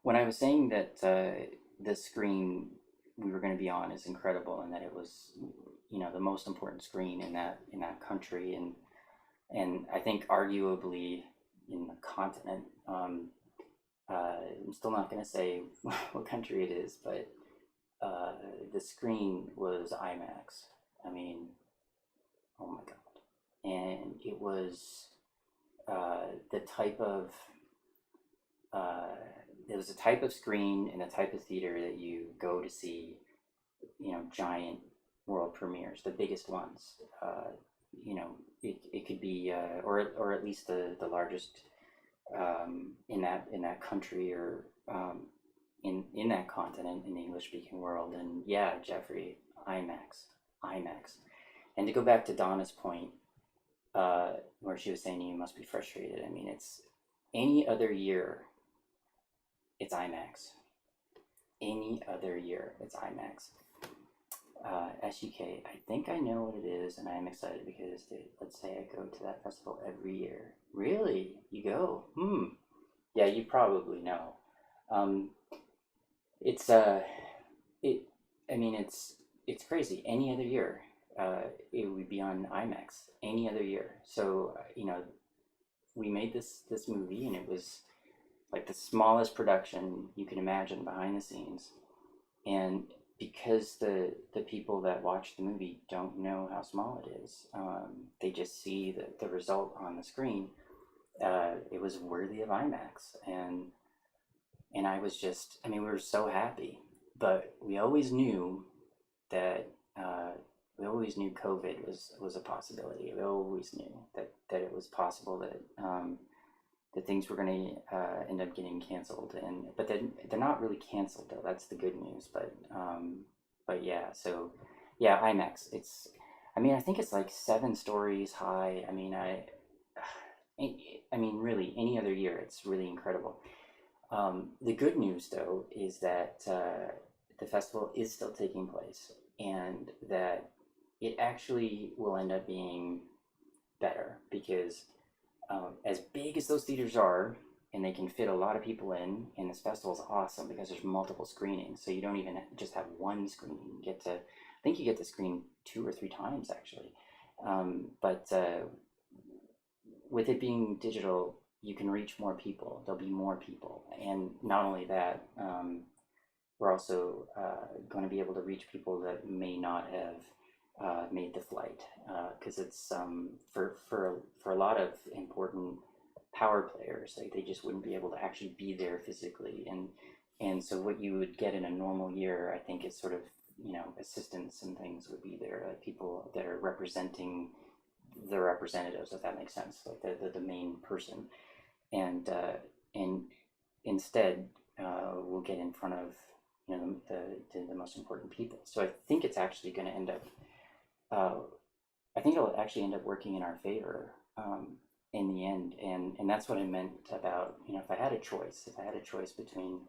when I was saying that the screen we were going to be on is incredible, and that it was, the most important screen in that country, and I think arguably in the continent. I'm still not going to say what country it is, but the screen was IMAX. I mean, oh my God. And it was the type of screen and the type of theater that you go to see, giant world premieres, the biggest ones. It could be, or at least the largest in that country, or in that continent, in the English-speaking world. And yeah, Jeffrey, IMAX. And to go back to Donna's point, where she was saying you must be frustrated. I mean, it's any other year, it's IMAX. Any other year, it's IMAX. SUK, I think I know what it is, and I'm excited because let's say I go to that festival every year. Really? You go? Yeah, you probably know. Um, it's it. I mean, it's crazy. Any other year, it would be on IMAX. Any other year. So we made this movie, and it was like the smallest production you can imagine behind the scenes, and because the people that watch the movie don't know how small it is, they just see the result on the screen. It was worthy of IMAX, and I was just, I mean, we were so happy, but we always knew that COVID was a possibility. We always knew that it was possible that things were going to end up getting canceled, but they're not really canceled though. That's the good news. But yeah, so yeah, IMAX. I mean, I think it's like 7 stories high. I mean, really, any other year, it's really incredible. The good news though is that the festival is still taking place, and that it actually will end up being better because as big as those theaters are, and they can fit a lot of people in, and this festival is awesome because there's multiple screenings, so you don't even just have one screen. I think you get to screen 2 or 3 times actually. But with it being digital, you can reach more people. There'll be more people, and not only that, we're also going to be able to reach people that may not have made the flight, because it's for a lot of important power players, like they just wouldn't be able to actually be there physically, and so what you would get in a normal year, I think, is sort of assistants and things would be there, like people that are representing the representatives, if that makes sense, like the main person, and instead we'll get in front of the most important people. So I think it's actually going to end up. I think it'll actually end up working in our favor in the end, and that's what I meant about if I had a choice between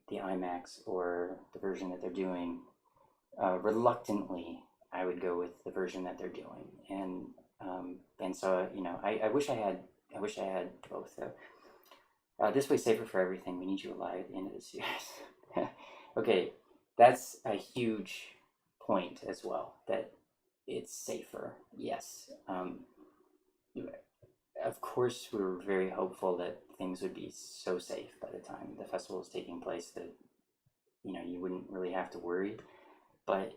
the IMAX or the version that they're doing, reluctantly I would go with the version that they're doing, and so I wish I had both though. This way safer for everything. We need you alive at the end of the series. Okay, that's a huge point as well, that it's safer. Yes. Of course, we were very hopeful that things would be so safe by the time the festival was taking place that you wouldn't really have to worry, but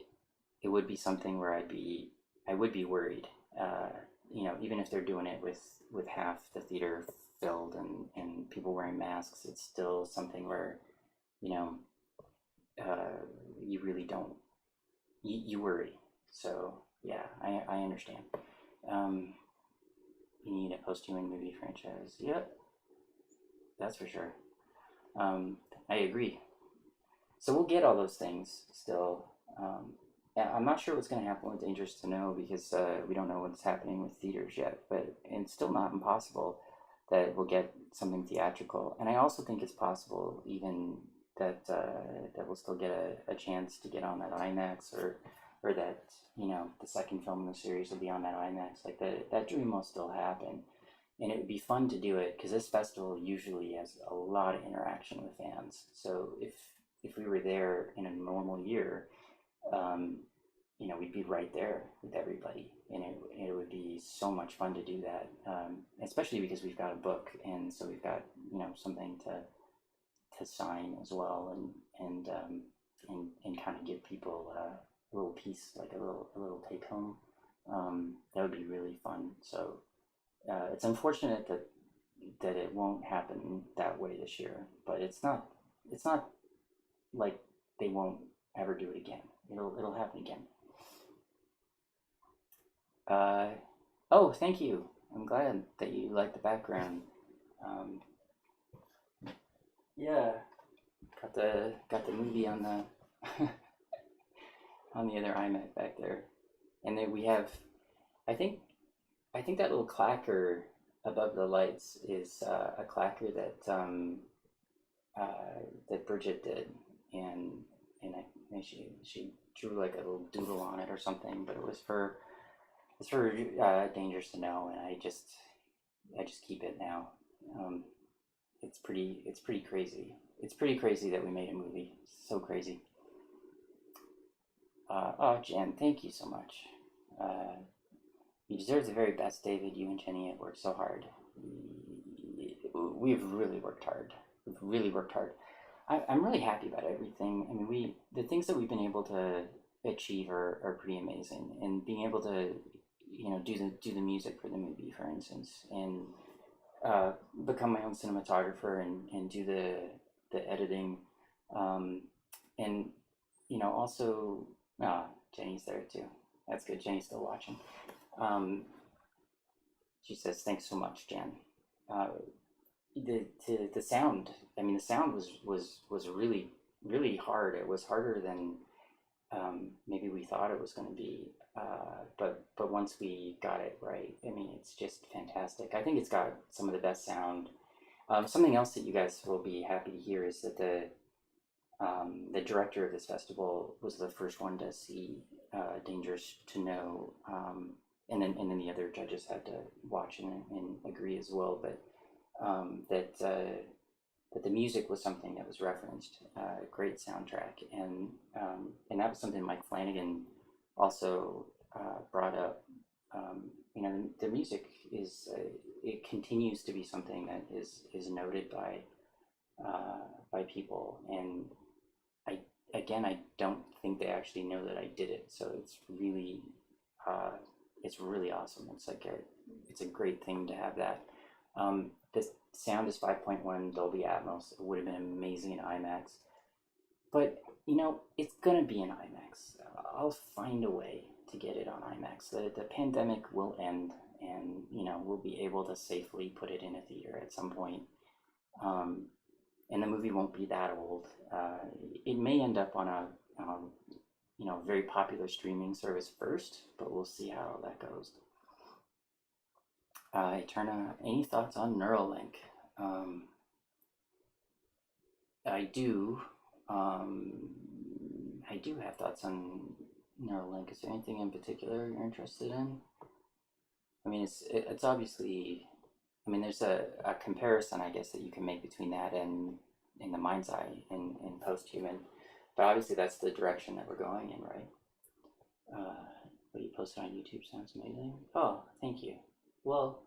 it would be something where I would be worried. Even if they're doing it with half the theater filled and people wearing masks, it's still something where you really don't, you worry. So yeah, I understand. You need a post-human movie franchise. Yep, that's for sure. I agree. So we'll get all those things still. Yeah, I'm not sure what's going to happen with Dangerous to Know because we don't know what's happening with theaters yet, but it's still not impossible that we'll get something theatrical. And I also think it's possible even that we'll still get a chance to get on that IMAX, or that the second film in the series will be on that IMAX. Like that dream will still happen, and it would be fun to do it because this festival usually has a lot of interaction with fans. So if we were there in a normal year, we'd be right there with everybody, and it would be so much fun to do that, especially because we've got a book, and so we've got something to sign as well, and kind of give people a little piece, like a little take home. That would be really fun. So it's unfortunate that it won't happen that way this year, but it's not like they won't ever do it again. It'll happen again. Oh, thank you. I'm glad that you like the background. Yeah, got the movie on the on the other iMac back there, and then we have, I think I think that little clacker above the lights is a clacker that Bridget did, and and she drew like a little doodle on it or something, but it's for Dangerous to Know, and I just keep it now. Um, it's pretty crazy. It's pretty crazy that we made a movie. So crazy. Oh, Jen, thank you so much. Uh, you deserve the very best, David. You and Jenny have worked so hard. We've really worked hard. We've really worked hard. I'm really happy about everything. I mean, the things that we've been able to achieve are pretty amazing, and being able to, do the music for the movie, for instance, and become my own cinematographer and do the editing, um, and also Jenny's there too. That's good. Jenny's still watching. Um, she says thanks so much, Jen. Uh, the sound. I mean, the sound was really hard. It was harder than maybe we thought it was going to be. But once we got it right, I mean, it's just fantastic. I think it's got some of the best sound. Something else that you guys will be happy to hear is that the director of this festival was the first one to see Dangerous to Know, and then the other judges had to watch and agree as well. But that the music was something that was referenced, great soundtrack, and that was something Mike Flanagan also brought up. The music it continues to be something that is noted by people, and I I don't think they actually know that I did it, so uh, it's really awesome. It's a great thing to have that. The sound is 5.1 Dolby Atmos. It would have been amazing in IMAX, but it's gonna be in IMAX. I'll find a way to get it on IMAX. The pandemic will end, and we'll be able to safely put it in a theater at some point. Um, and the movie won't be that old. It may end up on a very popular streaming service first, but we'll see how that goes. Eterna, any thoughts on Neuralink? Um, I do. I do have thoughts on Neuralink. Is there anything in particular you're interested in? I mean, it's obviously. I mean, there's a comparison, I guess, that you can make between that and in the mind's eye in Posthuman, but obviously that's the direction that we're going in, right? What you posted on YouTube sounds amazing. Oh, thank you. Well,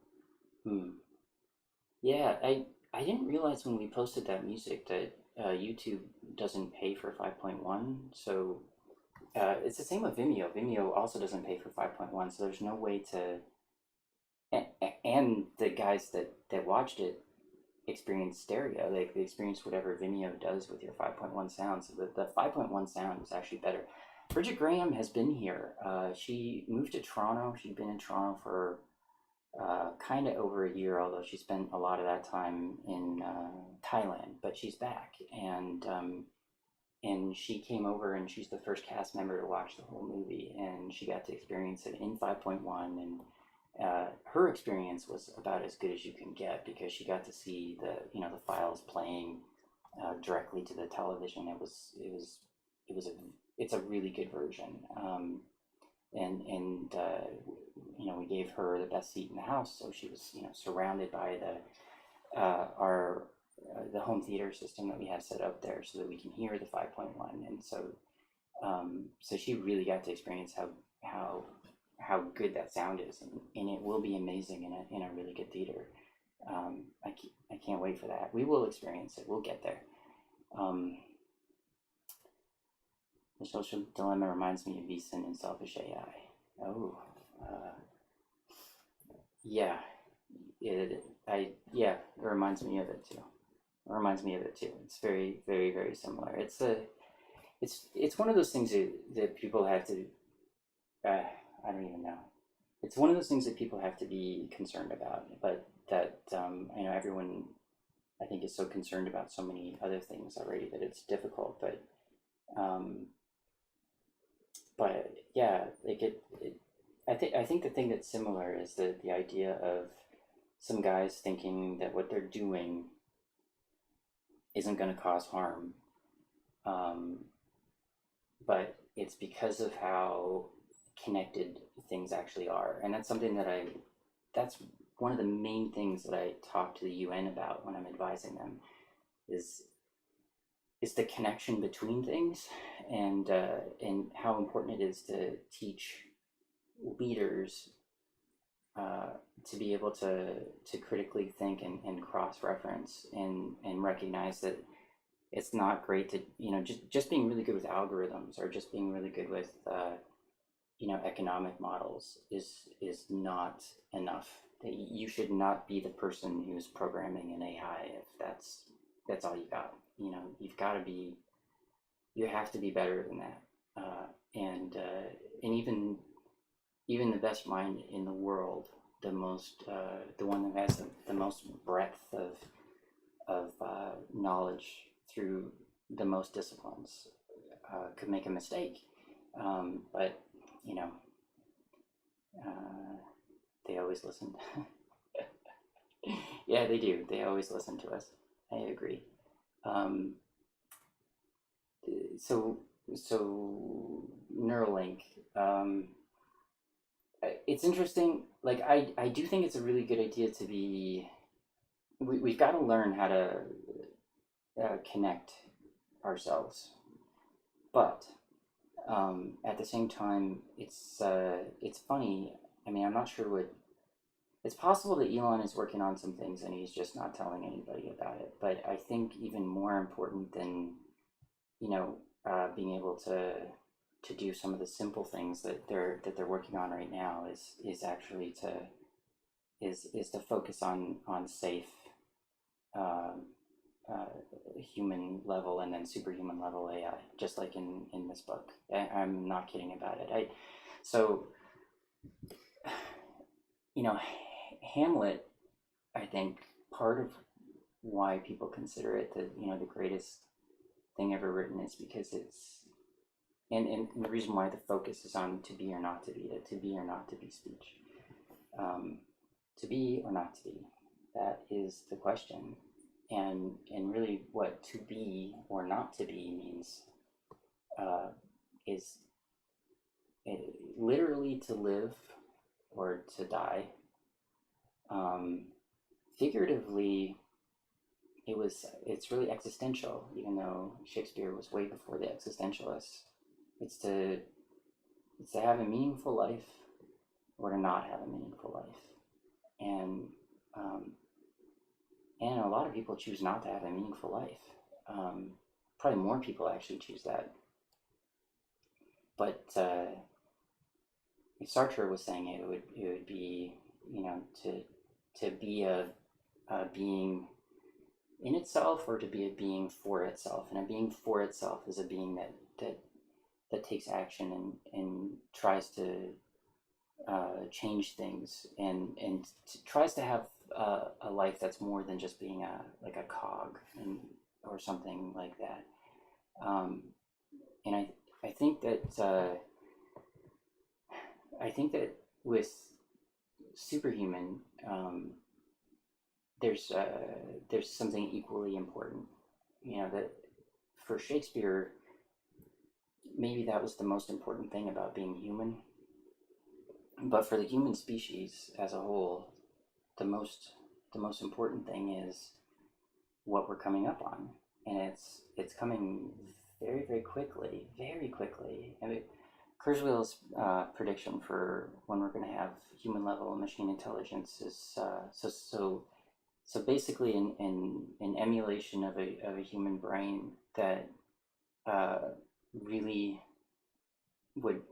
yeah, I didn't realize when we posted that music that YouTube doesn't pay for 5.1. So it's the same with Vimeo. Vimeo also doesn't pay for 5.1, so there's no way to. And the guys that watched it experienced stereo. They experienced whatever Vimeo does with your 5.1 sound. So the 5.1 sound is actually better. Bridget Graham has been here. She moved to Toronto. She'd been in Toronto for kind of over a year, although she spent a lot of that time in Thailand. But she's back, and she came over, and she's the first cast member to watch the whole movie, and she got to experience it in 5.1, and her experience was about as good as you can get because she got to see the files playing directly to the television. It's a really good version. And we gave her the best seat in the house, so she was surrounded by the home theater system that we have set up there, so that we can hear the 5.1, and so she really got to experience how good that sound is, and it will be amazing in a really good theater. I can't wait for that. We will experience it. We'll get there. The social dilemma reminds me of Beeson and Selfish AI. Oh, yeah. It reminds me of it too. It reminds me of it too. It's very, very, very similar. It's one of those things that people have to. I don't even know. It's one of those things that people have to be concerned about, but that everyone, I think, is so concerned about so many other things already that it's difficult. But yeah, like I think the thing that's similar is the idea of some guys thinking that what they're doing isn't going to cause harm, um, but it's because of how connected things actually are, and that's something that's one of the main things that I talk to the UN about when I'm advising them is the connection between things, and how important it is to teach leaders uh, to be able to critically think and cross reference and recognize that it's not great to, just being really good with algorithms or just being really good with economic models is not enough. That you should not be the person who's programming an AI if that's all you got. You've got to be, you have to be better than that. And even the best mind in the world, the one that has the most breadth of knowledge through the most disciplines, could make a mistake. But you know, they always listen. Yeah, they do. They always listen to us. I agree. Um, so so Neuralink. Um, it's interesting. Like I do think it's a really good idea to be. We've got to learn how to connect ourselves, but at the same time, it's funny. I mean, I'm not sure what. It's possible that Elon is working on some things and he's just not telling anybody about it. But I think even more important than being able to do some of the simple things that they're working on right now is actually to focus on safe uh, uh, human level and then superhuman level AI, just like in this book. I'm not kidding about it. So you know Hamlet, I think part of why people consider it the greatest thing ever written is because it's and the reason why the focus is on to be or not to be, the to be or not to be speech. um, to be or not to be, that is the question. And really what to be or not to be means uh, is literally to live or to die. um, Figuratively, it's really existential, even though Shakespeare was way before the existentialists. It's to have a meaningful life or to not have a meaningful life. And um, and a lot of people choose not to have a meaningful life. Probably more people actually choose that. But if Sartre was saying it would be to be a being in itself or to be a being for itself. And a being for itself is a being that takes action and tries to change things and tries to have a life that's more than just being a cog or something like that. Um, and I think that with Superhuman, there's something equally important. That for Shakespeare, maybe that was the most important thing about being human. But for the human species as a whole, the most important thing is what we're coming up on, and it's coming very very quickly, very quickly. I mean, Kurzweil's prediction for when we're going to have human level machine intelligence is so basically an emulation of a human brain that really would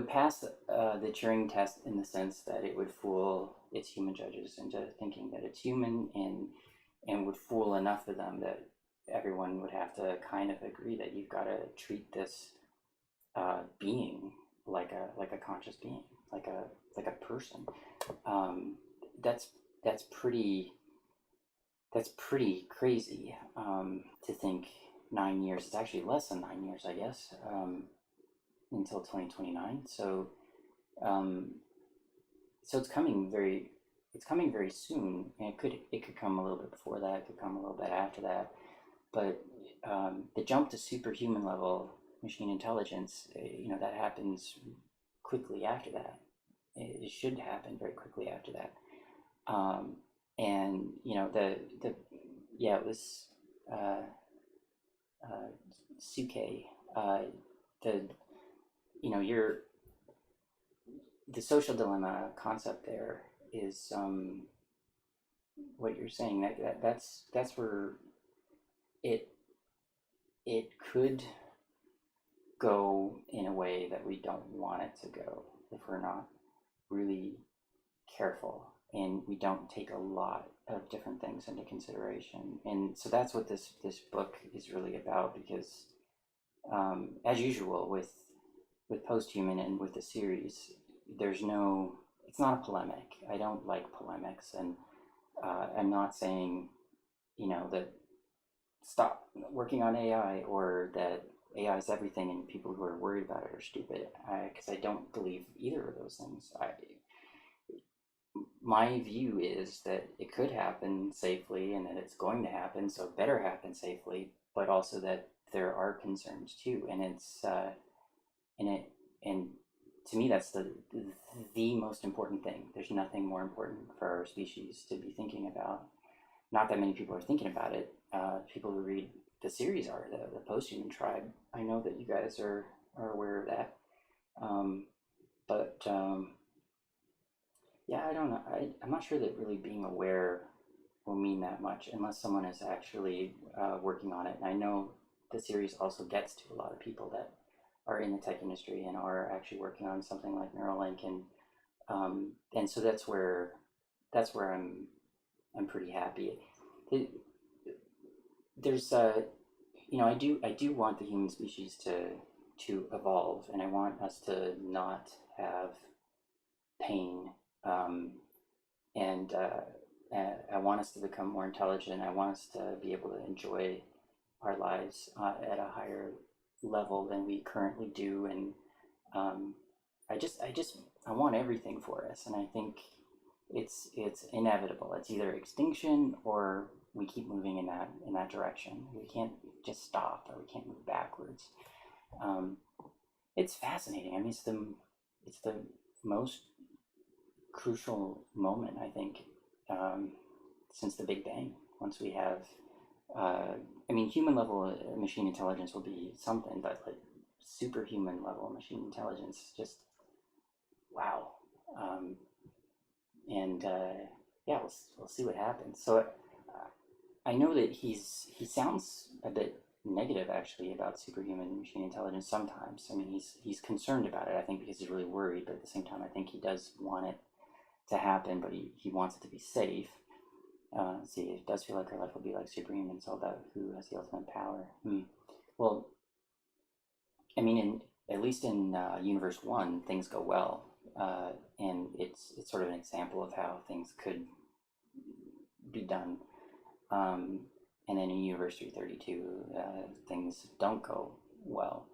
pass the Turing test in the sense that it would fool its human judges into thinking that it's human, and would fool enough of them that everyone would have to kind of agree that you've got to treat this being like a conscious being, like a person. Um, that's that's pretty crazy, to think 9 years. It's actually less than 9 years, I guess, until 2029. So So it's coming very soon, and it could come a little bit before that, it could come a little bit after that, but the jump to superhuman level machine intelligence, that happens quickly after that. It should happen very quickly after that. Um, and the yeah, it was uh, uh, Suke. The you're the social dilemma concept there is what you're saying, that's where it it could go in a way that we don't want it to go if we're not really careful and we don't take a lot of different things into consideration. And so that's what this book is really about, because as usual with Posthuman and with the series, there's no it's not a polemic. I don't like polemics, and I'm not saying that stop working on AI, or that AI is everything and people who are worried about it are stupid, because I don't believe either of those things. My view is that it could happen safely and that it's going to happen, so it better happen safely, but also that there are concerns too, and and to me that's the most important thing. There's nothing more important for our species to be thinking about. Not that many people are thinking about it. People who read the series are the Posthuman tribe. I know that you guys are aware of that. But yeah, I don't know. I'm not sure that really being aware will mean that much unless someone is actually working on it. And I know the series also gets to a lot of people that are in the tech industry and are actually working on something like Neuralink, and so that's where I'm pretty happy. It, there's I do want the human species to evolve, and I want us to not have pain, and I want us to become more intelligent. I want us to be able to enjoy our lives at a higher level than we currently do, and um, I want everything for us, and I think it's inevitable. It's either extinction or we keep moving in that direction. We can't just stop, or we can't move backwards. Um, it's fascinating. I mean, it's the most crucial moment, I think, um, since the Big Bang. Once we have, I mean, human level machine intelligence will be something, but like superhuman level machine intelligence, just wow. Um, and yeah, we'll see what happens. So I know that he sounds a bit negative actually about superhuman machine intelligence sometimes. I mean, he's concerned about it, I think, because he's really worried, but at the same time, I think he does want it to happen, but he wants it to be safe. See, it does feel like our life will be like Superhuman. It's all about who has the ultimate power. Well, I mean, at least in Universe One, things go well, and it's sort of an example of how things could be done. And then in Universe 332, things don't go well.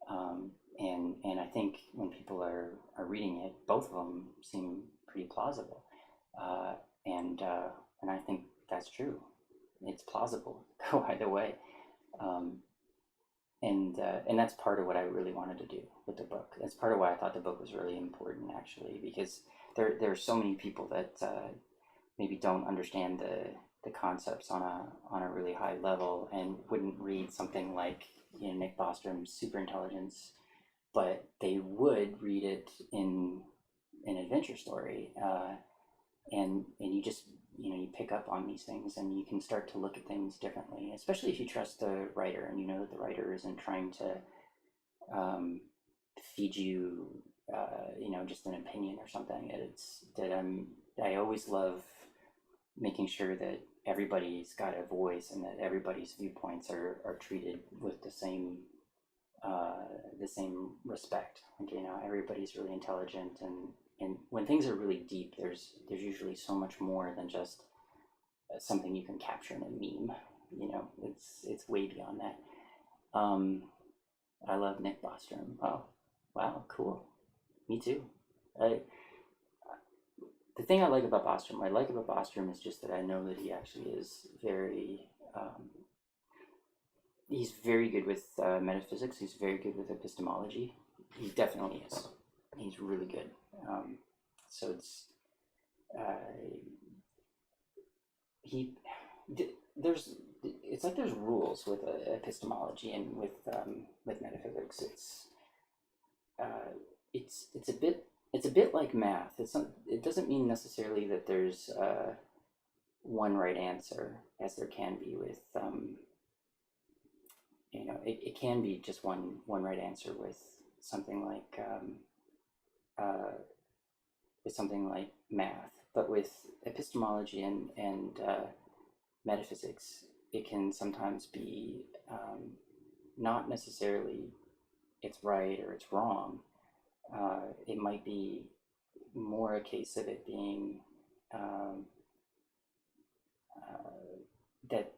And I think when people are reading it, both of them seem pretty plausible. And I think that's true. It's plausible. Go either way. Um, and that's part of what I really wanted to do with the book. That's part of why I thought the book was really important, actually, because there are so many people that maybe don't understand the concepts on a really high level, and wouldn't read something like Nick Bostrom's Superintelligence, but they would read it in an adventure story, and you just you pick up on these things, and you can start to look at things differently, especially if you trust the writer and you know that the writer isn't trying to feed you just an opinion or something. I always love making sure that everybody's got a voice and that everybody's viewpoints are treated with the same respect. Like, everybody's really intelligent, and when things are really deep, there's usually so much more than just something you can capture in a meme. It's way beyond that. I love Nick Bostrom. Oh, wow, cool. Me too. I, the thing I like about Bostrom, what I like about Bostrom is just that I know that he actually is very, he's very good with metaphysics. He's very good with epistemology. He definitely is. He's really good. So he there's it's like there's rules with epistemology and with metaphysics. Uh, it's a bit like math. It doesn't mean necessarily that there's one right answer, as there can be with it can be just one right answer with something like math, but with epistemology and metaphysics, it can sometimes be not necessarily it's right or it's wrong. It might be more a case of it being that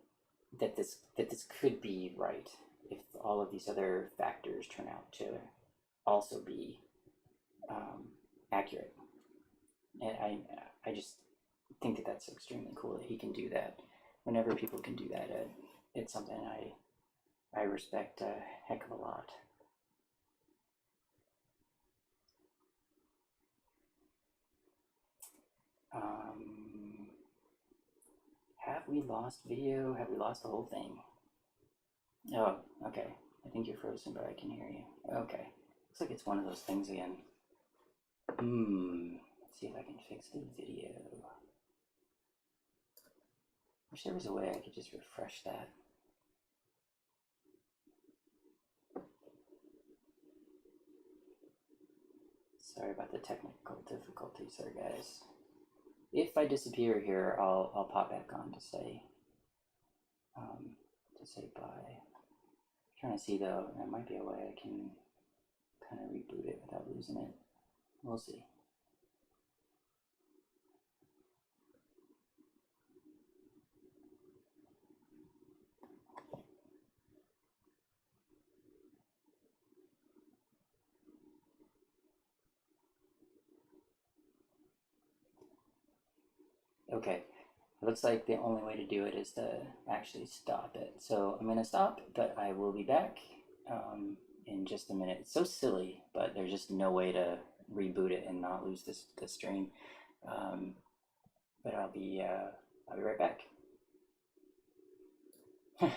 this could be right if all of these other factors turn out to also be accurate. And I just think that that's extremely cool that he can do that. Whenever people can do that, it's something I respect a heck of a lot. Have we lost video? Have we lost the whole thing? Oh, okay. I think you're frozen, but I can hear you. Okay. Looks like it's one of those things again. Let's see if I can fix the video. Wish there was a way I could just refresh that. Sorry about the technical difficulties there, guys. If I disappear here, I'll pop back on to say bye. I'm trying to see though, there might be a way I can kind of reboot it without losing it. We'll see. Okay, it looks like the only way to do it is to actually stop it. So I'm going to stop, but I will be back in just a minute. It's so silly, but there's just no way to reboot it and not lose this stream. But I'll be right back.